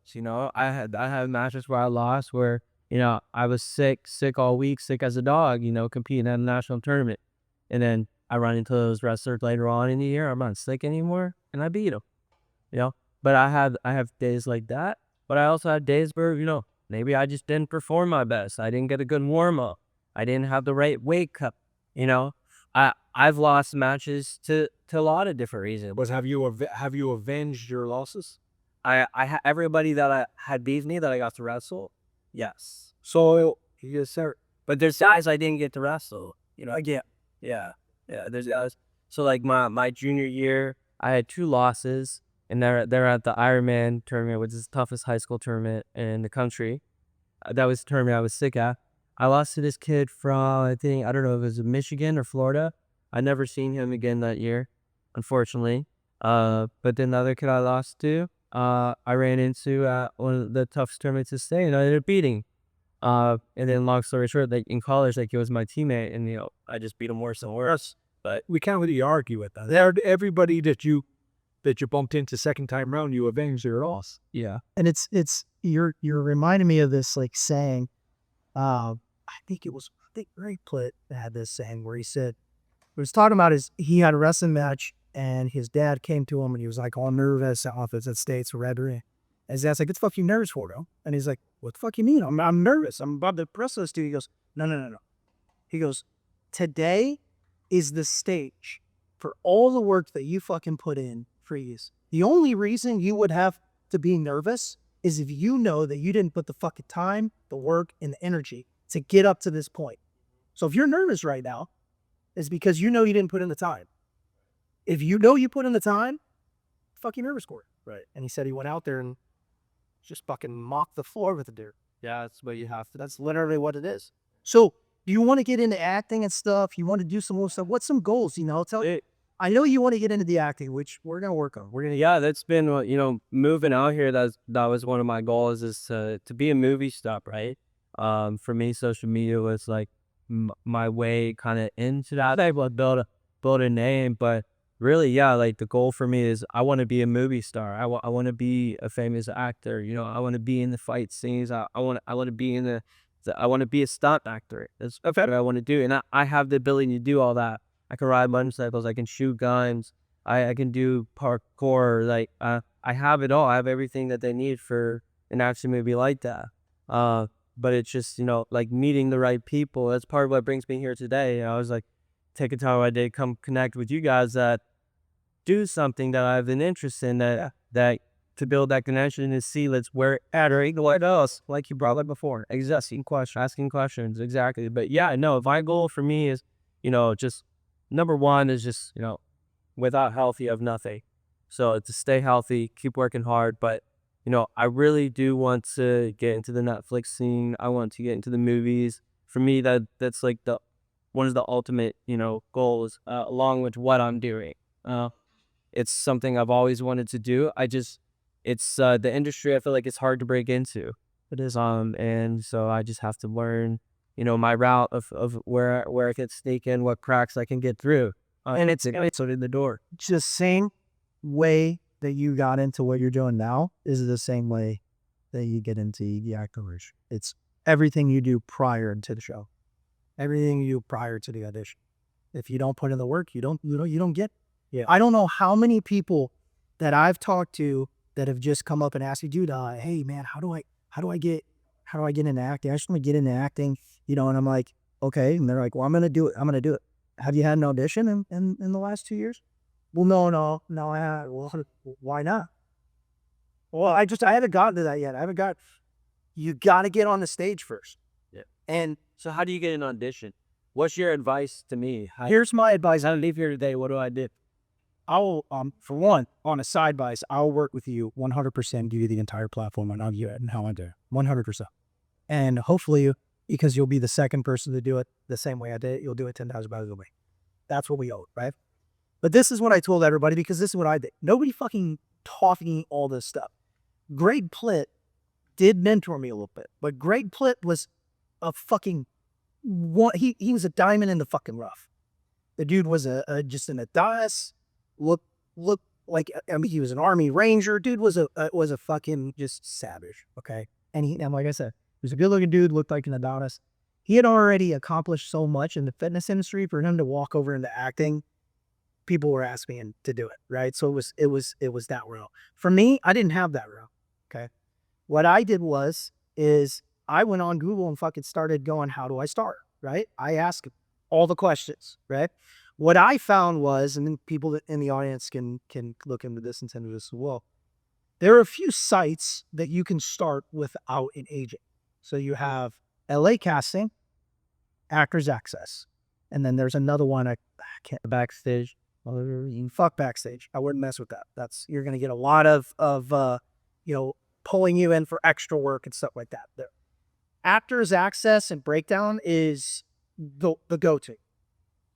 I had matches where I lost, where I was sick all week, sick as a dog. Competing at a national tournament, and then I run into those wrestlers later on in the year. I'm not sick anymore, and I beat them. But I have days like that. But I also have days where maybe I just didn't perform my best. I didn't get a good warm up. I didn't have the right weight cut. I've lost matches to a lot of different reasons. But have you avenged your losses? Everybody that I had beat me that I got to wrestle, yes. So, yes, sir. But there's guys I didn't get to wrestle. Yeah. There's guys. So like my junior year, I had 2 losses, and they're at the Ironman tournament, which is the toughest high school tournament in the country. That was the tournament I was sick at. I lost to this kid from, I don't know if it was Michigan or Florida. I never seen him again that year, unfortunately. But then the other kid I lost to, I ran into one of the toughest tournaments to stay, and I ended up beating. And then long story short, in college, he was my teammate, and I just beat him worse and worse. But we can't really argue with that. Everybody that you bumped into second time round, you avenged your loss. yeah. And you're reminding me of this saying. I think Ray Plitt had this saying where he was talking about he had a wrestling match, and his dad came to him and he was like all nervous off at States or Red Ring. And his dad's like, "What the fuck you nervous for, though?" And he's like, "What the fuck you mean? I'm nervous. I'm about to wrestle this dude." He goes, No. He goes, "Today is the stage for all the work that you fucking put in for years. The only reason you would have to be nervous is if you know that you didn't put the fucking time, the work, and the energy to get up to this point. So if you're nervous right now, it's because you know you didn't put in the time. If you know you put in the time, fuck you nervous for it." Right. And he said he went out there and just fucking mocked the floor with the dude. Yeah, that's what you have to. That's literally what it is. So do you want to get into acting and stuff? You want to do some more stuff? What's some goals? I know you want to get into the acting, which we're going to work on. Yeah, that's been, moving out here. That was one of my goals, is to be a movie star, right? For me, social media was like my way kind of into that. I would build a name, but really, yeah, the goal for me is I want to be a movie star. I want to be a famous actor. I want to be in the fight scenes. I want to be in I want to be a stunt actor. That's what I want to do, and I have the ability to do all that. I can ride motorcycles. I can shoot guns. I can do parkour. I have it all. I have everything that they need for an action movie like that. But it's just, meeting the right people. That's part of what brings me here today. I was taking time I did come connect with you guys that do something that I have an interest in, that to build that connection and see where at or what else, like you brought up before. Asking questions, exactly. But yeah, no, my goal for me is, just number one is just, without health, you have nothing. So to stay healthy, keep working hard. But, I really do want to get into the Netflix scene. I want to get into the movies. For me, that's one of the ultimate, goals, along with what I'm doing. It's something I've always wanted to do. It's the industry I feel like it's hard to break into. It is. And so I just have to learn, my route of where I can sneak in, what cracks I can get through. And it's in the door. Just same way that you got into what you're doing now is the same way that you get into the actor's. It's everything you do prior to the show. Everything you do prior to the audition. If you don't put in the work, you don't get. Yeah. I don't know how many people that I've talked to that have just come up and asked me, dude, hey man, how do I get into acting? I just want to get into acting, and I'm like, okay. And they're like, well, I'm gonna do it. Have you had an audition in the last 2 years? Well, no. I had. Well, why not? Well, I haven't gotten to that yet. You got to get on the stage first. Yeah. And So how do you get an audition? What's your advice to me? here's my advice. I leave here today. What do I do? I will, for one, on a side bias, I'll work with you 100%, give you the entire platform, and I'll give you it and how I do it, 100%. And hopefully, because you'll be the second person to do it the same way I did it, you'll do it 10,000 better than me. That's what we owe, right? But this is what I told everybody, because this is what I did. Nobody fucking taught me all this stuff. Greg Plitt did mentor me a little bit, but Greg Plitt was a fucking he was a diamond in the fucking rough. The dude was just an Adonis. Looked like, I mean, he was an Army Ranger. Dude was a fucking just savage. Okay, and like I said, he was a good looking dude. Looked like an Adonis. He had already accomplished so much in the fitness industry. For him to walk over into acting, people were asking him to do it, right? So it was that route. For me, I didn't have that route. Okay, what I did is I went on Google and fucking started going, how do I start? Right? I asked all the questions, right? What I found was, and then people that in the audience can look into this and send this as well. There are a few sites that you can start without an agent. So you have LA Casting, Actors Access, and then there's another one. I can't. Backstage. Fuck Backstage. I wouldn't mess with that. You're gonna get a lot of pulling you in for extra work and stuff like that. There. Actors Access and Breakdown is the go-to.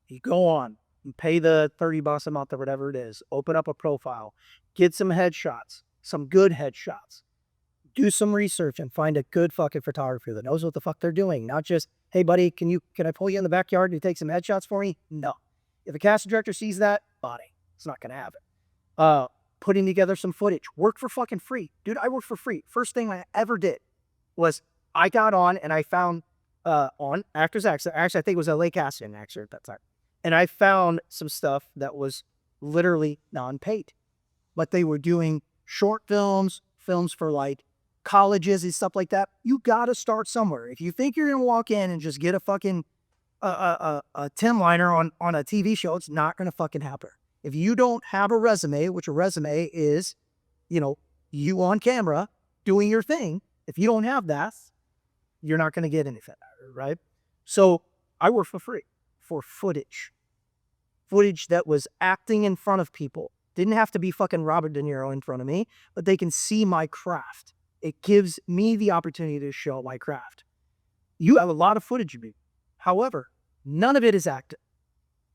You go on and pay the $30 a month or whatever it is. Open up a profile. Get some headshots. Some good headshots. Do some research and find a good fucking photographer that knows what the fuck they're doing. Not just, hey buddy, can I pull you in the backyard and take some headshots for me? No. If a casting director sees that, body, it's not gonna happen. Putting together some footage. Work for fucking free. Dude, I worked for free. First thing I ever did was I got on and I found on Actors Access. Actually, I think it was LA Casting actually at that time. And I found some stuff that was literally non-paid. But they were doing short films for like colleges and stuff like that. You got to start somewhere. If you think you're going to walk in and just get a fucking a 10-liner on a TV show, it's not going to fucking happen. If you don't have a resume, which a resume is, you on camera doing your thing. If you don't have that, you're not going to get anything, right? So I work for free for footage that was acting in front of people. Didn't have to be fucking Robert De Niro in front of me, but they can see my craft. It gives me the opportunity to show my craft. You have a lot of footage of me. However, none of it is acting.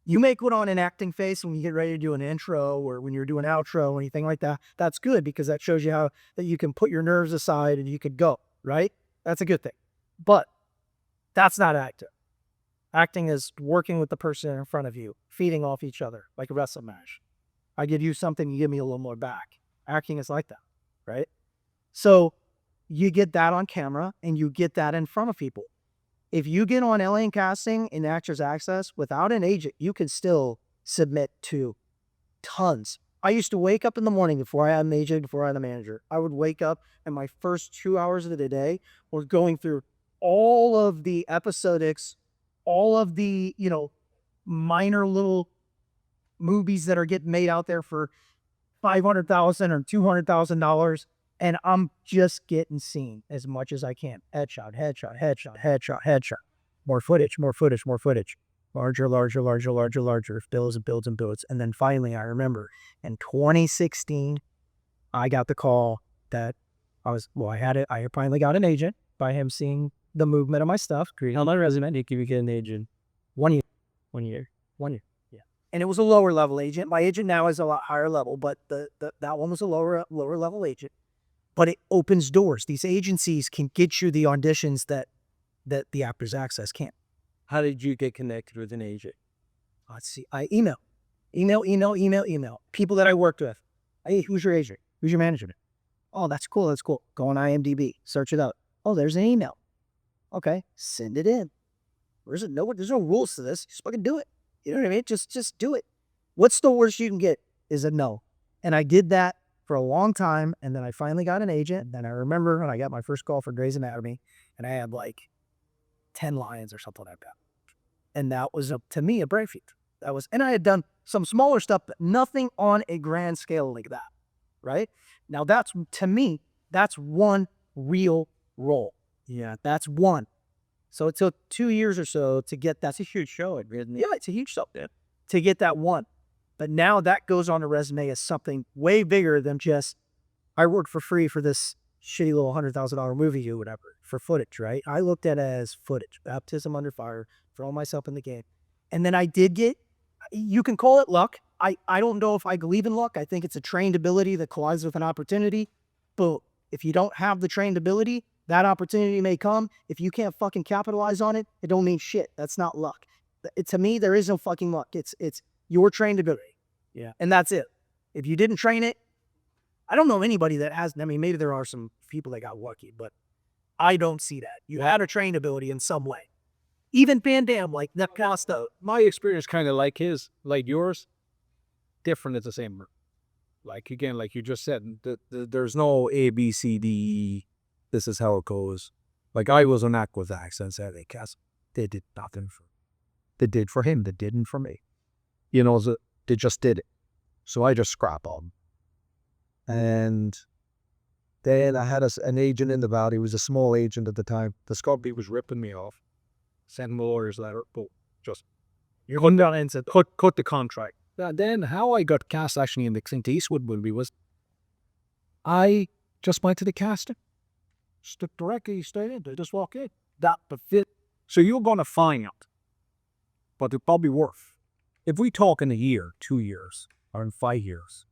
You may put on an acting face when you get ready to do an intro or when you're doing an outro or anything like that. That's good because that shows you how that you can put your nerves aside and you could go, right? That's a good thing. But that's not acting. Acting is working with the person in front of you, feeding off each other like a wrestling match. I give you something, you give me a little more back. Acting is like that, right? So you get that on camera and you get that in front of people. If you get on LA Casting and Actors Access without an agent, you can still submit to tons. I used to wake up in the morning before I had an agent, before I had a manager. I would wake up and my first 2 hours of the day was going through all of the episodics, all of the, minor little movies that are getting made out there for $500,000 or $200,000. And I'm just getting seen as much as I can. Headshot. More footage. Larger. It builds. And then finally, I remember in 2016, I got the call that I finally got an agent by him seeing the movement of my stuff. Great. On my resume, did you get an agent? 1 year. 1 year. 1 year. Yeah. And it was a lower level agent. My agent now is a lot higher level, but that one was a lower level agent. But it opens doors. These agencies can get you the auditions that the Actors Access can't. How did you get connected with an agent? Let's see. I email. People that I worked with. Hey, who's your agent? Who's your manager? Oh, that's cool. Go on IMDb. Search it out. Oh, there's an email. Okay, send it in. There's no rules to this. Just fucking do it. You know what I mean? Just do it. What's the worst you can get is a no. And I did that for a long time. And then I finally got an agent. And then I remember when I got my first call for Grey's Anatomy and I had like 10 lines or something like that. And that was, to me, a breakthrough. And I had done some smaller stuff, but nothing on a grand scale like that, right? Now to me, that's one real role. Yeah, that's one. So it took 2 years or so to get that. It's a huge show. Yeah, it's a huge show, man. To get that one. But now that goes on a resume as something way bigger than just, I worked for free for this shitty little $100,000 movie or whatever for footage, right? I looked at it as footage, baptism under fire, throw myself in the game. And then I did get, you can call it luck. I don't know if I believe in luck. I think it's a trained ability that collides with an opportunity. But if you don't have the trained ability, that opportunity may come. If you can't fucking capitalize on it, it don't mean shit. That's not luck. To me, there is no fucking luck. It's your trained ability. Yeah. And that's it. If you didn't train it, I don't know anybody that has, I mean, maybe there are some people that got lucky, but I don't see that. You had a trained ability in some way. Even Van Damme, like that Costa. My experience kind of like yours, different at the same. Like, again, like you just said, there's no A, B, C, D, this is how it goes. Like, I was on act with accents at a cast. They did nothing for, they did for him, they didn't for me. You know, they just did it. So I just scrap on. And then I had an agent in the valley. He was a small agent at the time. The Scotty was ripping me off. Sent him a lawyer's letter, but just, you're going down and said, cut the contract. And then how I got cast actually in the Clint Eastwood movie was, I just went to the casting. Stuck directly straight in. They just walk in. That the fit. So you're going to find out. But it's probably worth. If we talk in a year, 2 years, or in 5 years,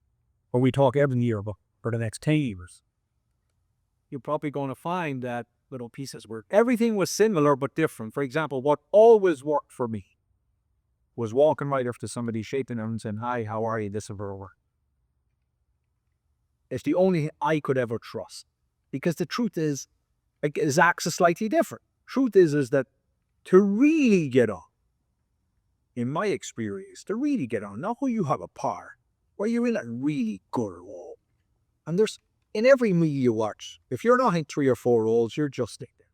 or we talk every year for the next 10 years, you're probably going to find that little pieces were, everything was similar but different. For example, what always worked for me was walking right up to somebody, shaking them and saying, hi, how are you, this and over. It's the only I could ever trust. Because the truth is, like, Zach's is slightly different. Truth is that to really get on, in my experience, to really get on, not where you have a par, where you're in a really good role. And there's, in every movie you watch, if you're not in 3 or 4 roles, you're just in there.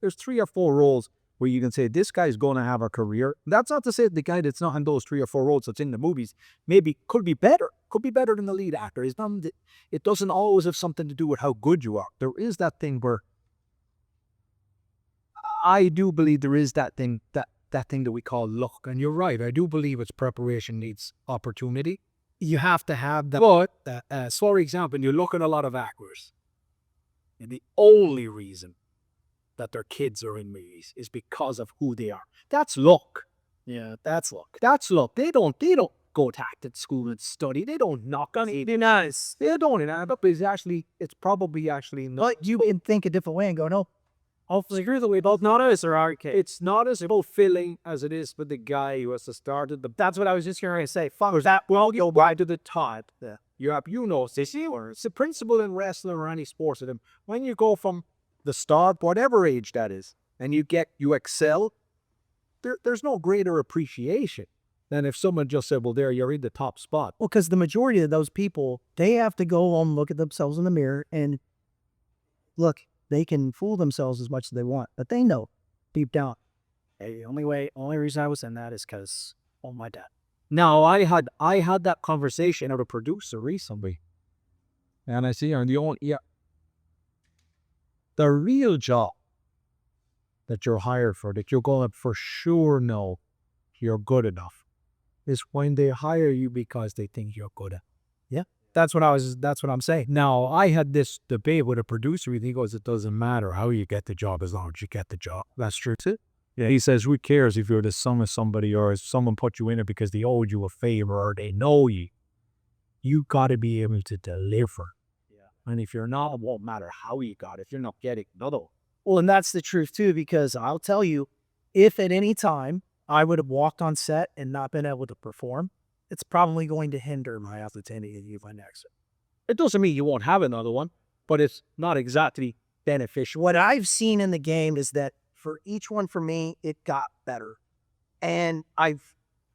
There's 3 or 4 roles where you can say, this guy's going to have a career. That's not to say the guy that's not in those 3 or 4 roles that's in the movies maybe could be better than the lead actor. It doesn't always have something to do with how good you are. There is that thing where I do believe there is that thing that we call luck. And you're right. I do believe it's preparation needs opportunity. You have to have that. But, for example, you look at a lot of actors, and the only reason that their kids are in movies is because of who they are. That's luck. Yeah, that's luck. That's luck. They don't go to acting school and study. They don't knock on it. Be nice. They don't. It's probably actually not. But you can think a different way and go, no. Hopefully, agree the way both not us or our case. It's not as fulfilling as it is for the guy who has to start at the. That's what I was just going to say. Fuck that. Well, You'll right to the top. Yeah. It's the principle in wrestling or any sports of them. When you go from the start, whatever age that is, and you excel, there's no greater appreciation than if someone just said, well, there, you're in the top spot. Well, because the majority of those people, they have to go home, look at themselves in the mirror, and look, they can fool themselves as much as they want, but they know deep down, hey, the only reason I was in that is because of my dad. Now, I had that conversation with a producer recently, and I see her, and the real job that you're hired for, that you're going to for sure know you're good enough, is when they hire you because they think you're good at. Yeah, that's what I'm saying. Now, I had this debate with a producer, and he goes, it doesn't matter how you get the job as long as you get the job. That's true too. Yeah, he says, who cares if you're the son of somebody or if someone put you in it because they owed you a favor or they know you. You got to be able to deliver. And if you're not, it won't matter how you got it. If you're not getting another one. Well, and that's the truth too, because I'll tell you, if at any time I would have walked on set and not been able to perform, it's probably going to hinder my opportunity to my next. It doesn't mean you won't have another one, but it's not exactly beneficial. What I've seen in the game is that for each one for me, it got better. And I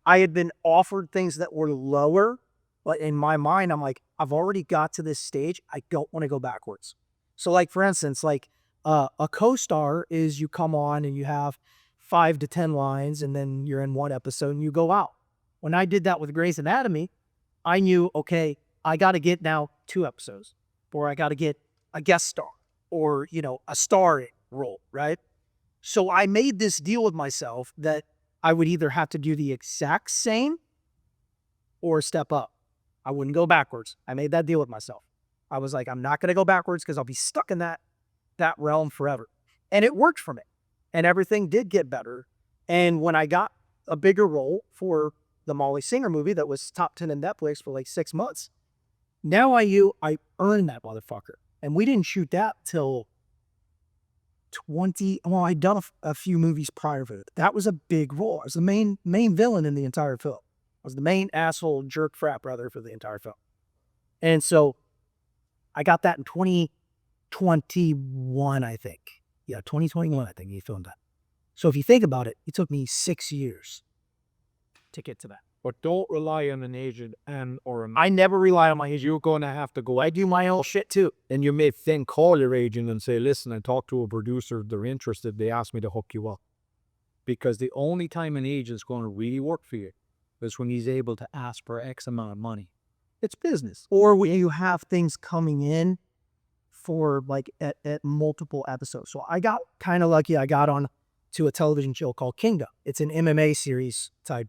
I had been offered things that were lower, but in my mind, I'm like, I've already got to this stage. I don't want to go backwards. So like, for instance, like a co-star is you come on and you have 5 to 10 lines and then you're in one episode and you go out. When I did that with Grey's Anatomy, I knew, okay, I got to get now 2 episodes, or I got to get a guest star, or, you know, a starring role, right? So I made this deal with myself that I would either have to do the exact same or step up. I wouldn't go backwards. I made that deal with myself. I was like, I'm not going to go backwards because I'll be stuck in that realm forever. And it worked for me. And everything did get better. And when I got a bigger role for the Molly Singer movie that was top 10 in Netflix for like 6 months, now I earned that motherfucker. And we didn't shoot that till I'd done a few movies prior to it. That was a big role. I was the main villain in the entire film. I was the main asshole jerk frat brother for the entire film. And so I got that in 2021, I think. Yeah, 2021, I think he filmed that. So if you think about it, it took me 6 years to get to that. But don't rely on an agent I never rely on my agent. You're going to have to go I do my own shit too. and you may then call your agent and say, listen, I talked to a producer, they're interested, they asked me to hook you up. Because the only time an agent's going to really work for you is when he's able to ask for X amount of money. It's business. Or when you have things coming in for like at multiple episodes. So I got kind of lucky. I got on to a television show called Kingdom. It's an MMA series type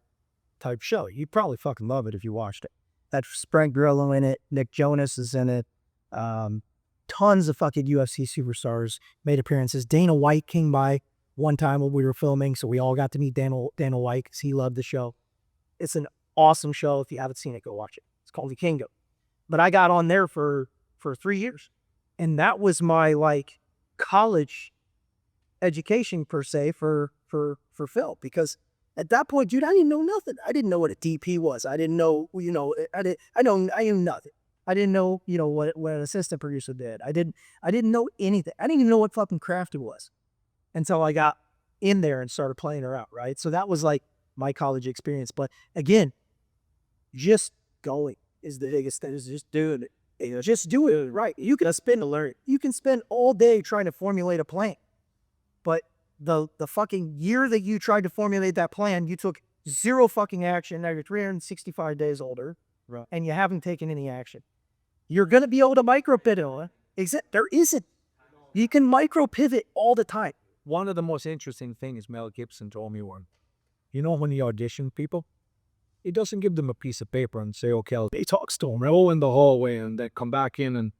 show. You'd probably fucking love it if you watched it. That's Frank Grillo in it. Nick Jonas is in it. Tons of fucking UFC superstars made appearances. Dana White came by one time when we were filming, so we all got to meet Dana White because he loved the show. It's an awesome show. If you haven't seen it, go watch it. It's called The Kingdom. But I got on there for 3 years. And that was my like college education per se for film, because at that point, dude, I didn't know nothing. I didn't know what a DP was. I didn't know, you know, I knew nothing. I didn't know, you know, what an assistant producer did. I didn't know anything. I didn't even know what fucking craft it was until I got in there and started playing her out, right? So that was like my college experience. But again, just going is the biggest thing. Is just doing it. You know, just do it right. You can spend all day trying to formulate a plan, but the fucking year that you tried to formulate that plan, you took 0 fucking action. Now you're 365 days older, right, and you haven't taken any action. You're gonna be able to micro pivot. There isn't. You can micro pivot all the time. One of the most interesting things Mel Gibson told me was, you know, when he auditioned people, he doesn't give them a piece of paper and say, okay, he talks to them in the hallway and they come back in and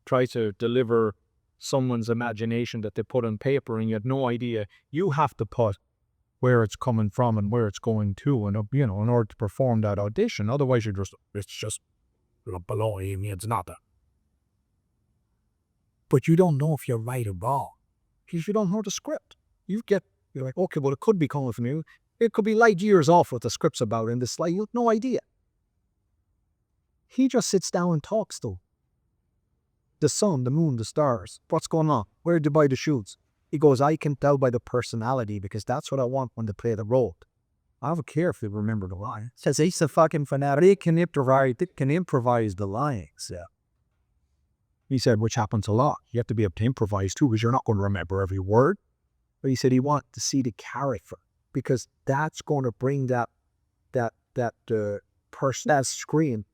try to deliver someone's imagination that they put on paper, and you had no idea. You have to put where it's coming from and where it's going to, and you know, in order to perform that audition. Otherwise, it's just below. It's nothing. But you don't know if you're right or wrong because you don't know the script. You're like, okay, well, it could be coming from you. It could be light years off what the script's about in this slide. You have no idea. He just sits down and talks to the sun, the moon, the stars. What's going on? Where did you buy the shoes? He goes, I can tell by the personality because that's what I want when they play the role. I don't care if they remember the line. Says he's a fucking fanatic. They can improvise the lines. Yeah. He said, which happens a lot. You have to be able to improvise too because you're not going to remember every word. But he said he wanted to see the character, because that's going to bring that person, that screen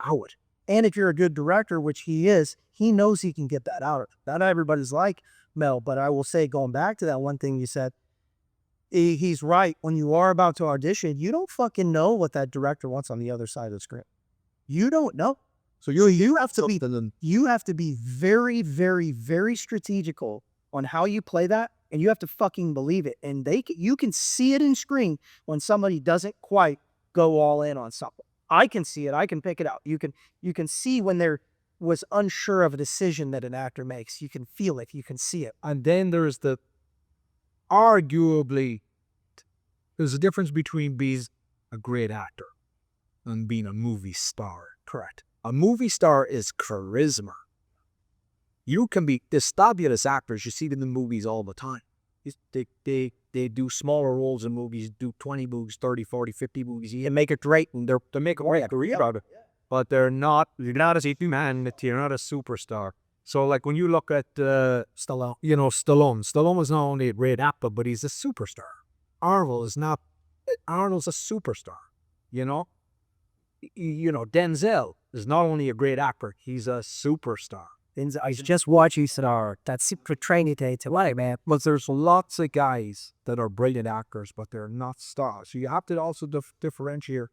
out. And if you're a good director, which he is, he knows he can get that out. Not everybody's like Mel, but I will say, going back to that one thing you said, he's right. When you are about to audition, you don't fucking know what that director wants on the other side of the script. You don't know. So you have to be very, very, very strategical on how you play that. And you have to fucking believe it. And you can see it in screen when somebody doesn't quite go all in on something. I can see it. I can pick it out. You can see when there was unsure of a decision that an actor makes. You can feel it. You can see it. And then there's arguably, there's a difference between being a great actor and being a movie star. Correct. A movie star is charisma. You can be the fabulous actors. You see them in the movies all the time. they do smaller roles in movies, do 20 movies, 30, 40, 50 movies, and make it great, and they make a great career out of it. But you're not as a man, you're not a superstar. So like when you look at Stallone, Stallone is not only a great actor, but he's a superstar. Arnold's a superstar, Denzel is not only a great actor, he's a superstar. I just watching that super training day to like, man. But there's lots of guys that are brilliant actors, but they're not stars. So you have to also differentiate.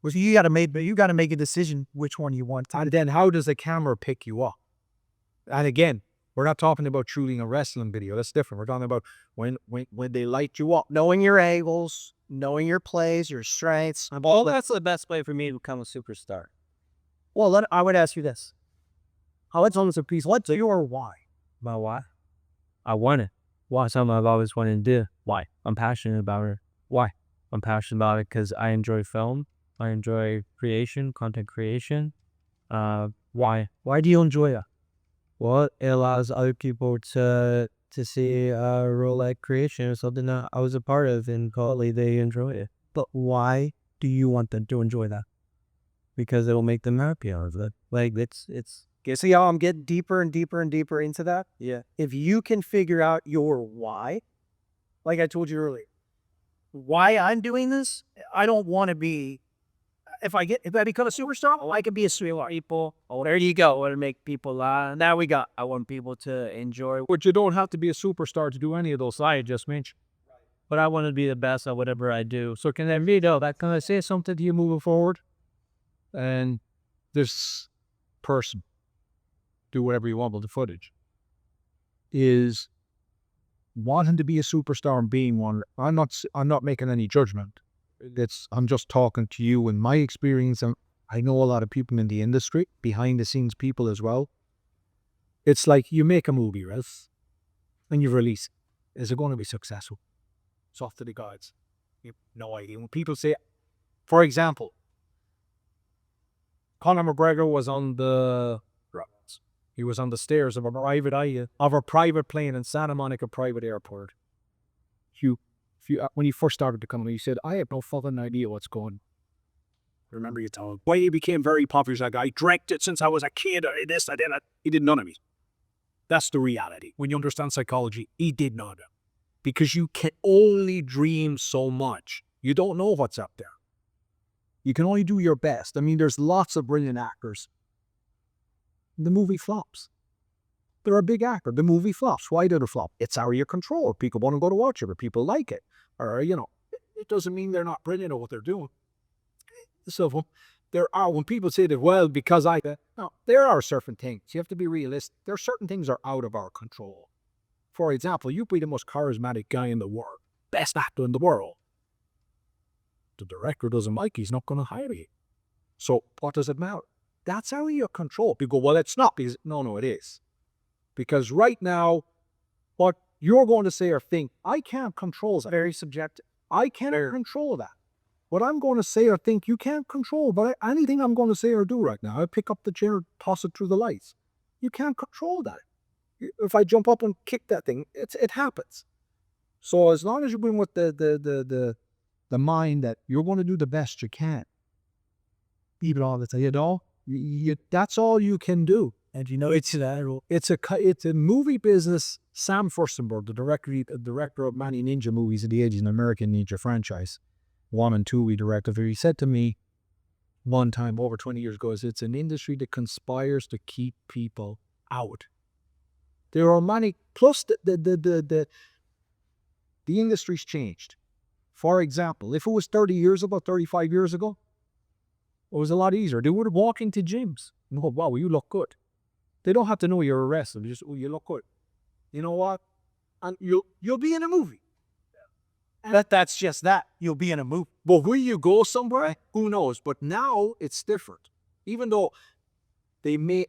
Well, you got to make a decision which one you want. And then how does the camera pick you up? And again, we're not talking about shooting a wrestling video. That's different. We're talking about when they light you up. Knowing your angles, knowing your plays, your strengths. Well, that's the best way for me to become a superstar. Well, I would ask you this. How it's almost a piece. What's your why? My why? I want it. Why? Something I've always wanted to do. Why? I'm passionate about it. Why? I'm passionate about it because I enjoy film. I enjoy creation, content creation. Why? Why do you enjoy it? Well, it allows other people to see a role like creation or something that I was a part of, and probably they enjoy it. But why do you want them to enjoy that? Because it will make them happy out of it. Like it's. See how I'm getting deeper and deeper and deeper into that? Yeah. If you can figure out your why, like I told you earlier, why I'm doing this, I don't want to be. If I become a superstar, I could be a sweetheart. People. Oh, there you go. I want to make people laugh. Now I want people to enjoy. But you don't have to be a superstar to do any of those I just mentioned. But I want to be the best at whatever I do. So can that kind of say something to you moving forward? And this person, do whatever you want with the footage, is wanting to be a superstar and being one. I'm not making any judgment. I'm just talking to you in my experience, and I know a lot of people in the industry, behind the scenes people as well. It's like you make a movie, right? And you release it. Is it going to be successful? It's off to the gods. You have no idea. When people say, for example, Conor McGregor was on the He was on the stairs of a private plane in Santa Monica Private Airport. When he first started to come, he said, I have no fucking idea what's going on. Remember you told him. Why he became very popular, that guy drank it since I was a kid, I did that. He did none of it. That's the reality. When you understand psychology, he did none of it. Because you can only dream so much. You don't know what's up there. You can only do your best. I mean, there's lots of brilliant actors. The movie flops. They're a big actor. The movie flops. Why did it flop? It's out of your control. People want to go to watch it, but people like it. Or, it doesn't mean they're not brilliant at what they're doing. So when people say that, well, because no, there are certain things. You have to be realistic. There are certain things that are out of our control. For example, you be the most charismatic guy in the world, best actor in the world. The director doesn't like you, he's not going to hire you. So what does it matter? That's out of your control. People go, well, it's not. Because, no, it is. Because right now, what you're going to say or think, I can't control that. Very subjective. I can't control that. What I'm going to say or think, you can't control. But anything I'm going to say or do right now, I pick up the chair, toss it through the lights. You can't control that. If I jump up and kick that thing, it happens. So as long as you bring with the mind that you're going to do the best you can, even all the time, that's all you can do. And it's a movie business. Sam Furstenberg, the director of many ninja movies in the 80s, an American ninja franchise, 1 and 2 we directed. He said to me one time over 20 years ago, it's an industry that conspires to keep people out. There are many, plus the industry's changed. For example, if it was 30 years ago, 35 years ago, it was a lot easier. They would walk into gyms and go, wow, you look good. They don't have to know you're a wrestler. Just, oh, you look good. You know what? And you'll be in a movie. That's just that. You'll be in a movie. But will you go somewhere? Who knows? But now it's different. Even though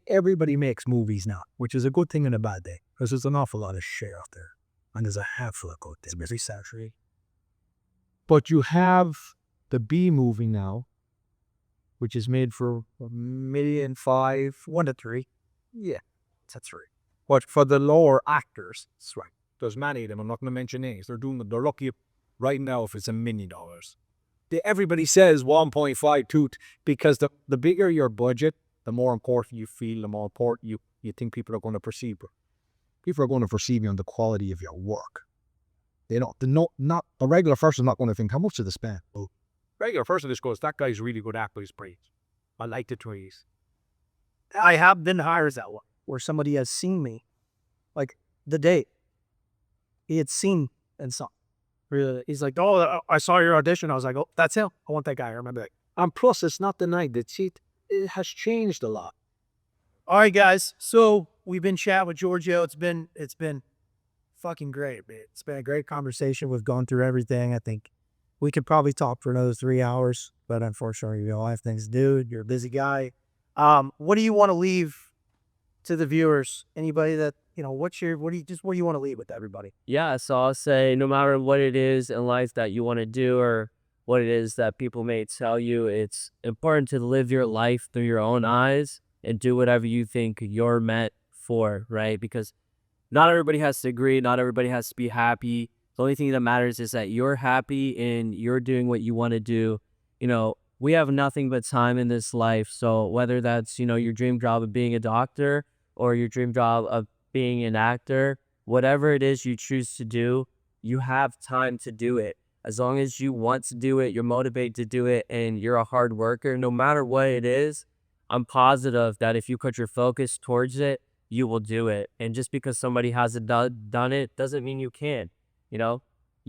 everybody makes movies now, which is a good thing and a bad thing, because there's an awful lot of shit out there. And there's a handful of good things. It's very saturated. But you have the B movie now, which is made for $1.5 million, 1 to 3. Yeah, that's right. But for the lower actors, that's right. There's many of them. I'm not going to mention names. They're lucky right now if it's $1 million. Everybody says 1.52 because the bigger your budget, the more important you feel, the more important you think people are going to perceive you. People are going to perceive you on the quality of your work. Not a regular person's not going to think, how much did they spend? Oh, regular person just goes, that guy's really good actor, he's praise. I like the trees. I have been hired that one where somebody has seen me, like the day he had seen and saw. Really, he's like, oh, I saw your audition. I was like, oh, that's him. I want that guy. I remember that. And plus, it's not the night. It has changed a lot. All right, guys. So we've been chatting with Georgio. It's been fucking great, man. It's been a great conversation. We've gone through everything. I think we could probably talk for another 3 hours, but unfortunately, we all have things to do. You're a busy guy. What do you want to leave to the viewers? Anybody that, what do you want to leave with everybody? Yeah, so I'll say no matter what it is in life that you want to do or what it is that people may tell you, it's important to live your life through your own eyes and do whatever you think you're meant for, right? Because not everybody has to agree. Not everybody has to be happy. The only thing that matters is that you're happy and you're doing what you want to do. We have nothing but time in this life. So whether that's, your dream job of being a doctor or your dream job of being an actor, whatever it is you choose to do, you have time to do it. As long as you want to do it, you're motivated to do it, and you're a hard worker, no matter what it is, I'm positive that if you put your focus towards it, you will do it. And just because somebody hasn't done it doesn't mean you can't. You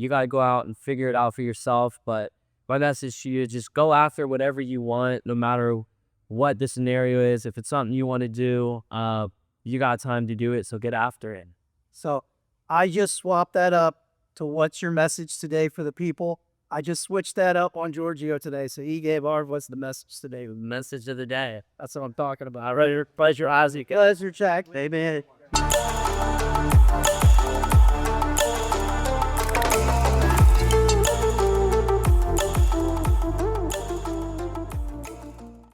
got to go out and figure it out for yourself. But my message to you is just go after whatever you want, no matter what the scenario is. If it's something you want to do, you got time to do it, so get after it. So I just swapped that up to what's your message today for the people. I just switched that up on Georgio today. So he gave what's the message today? Message of the day. That's what I'm talking about. Pleasure, Isaac. Pleasure, Jack. Amen.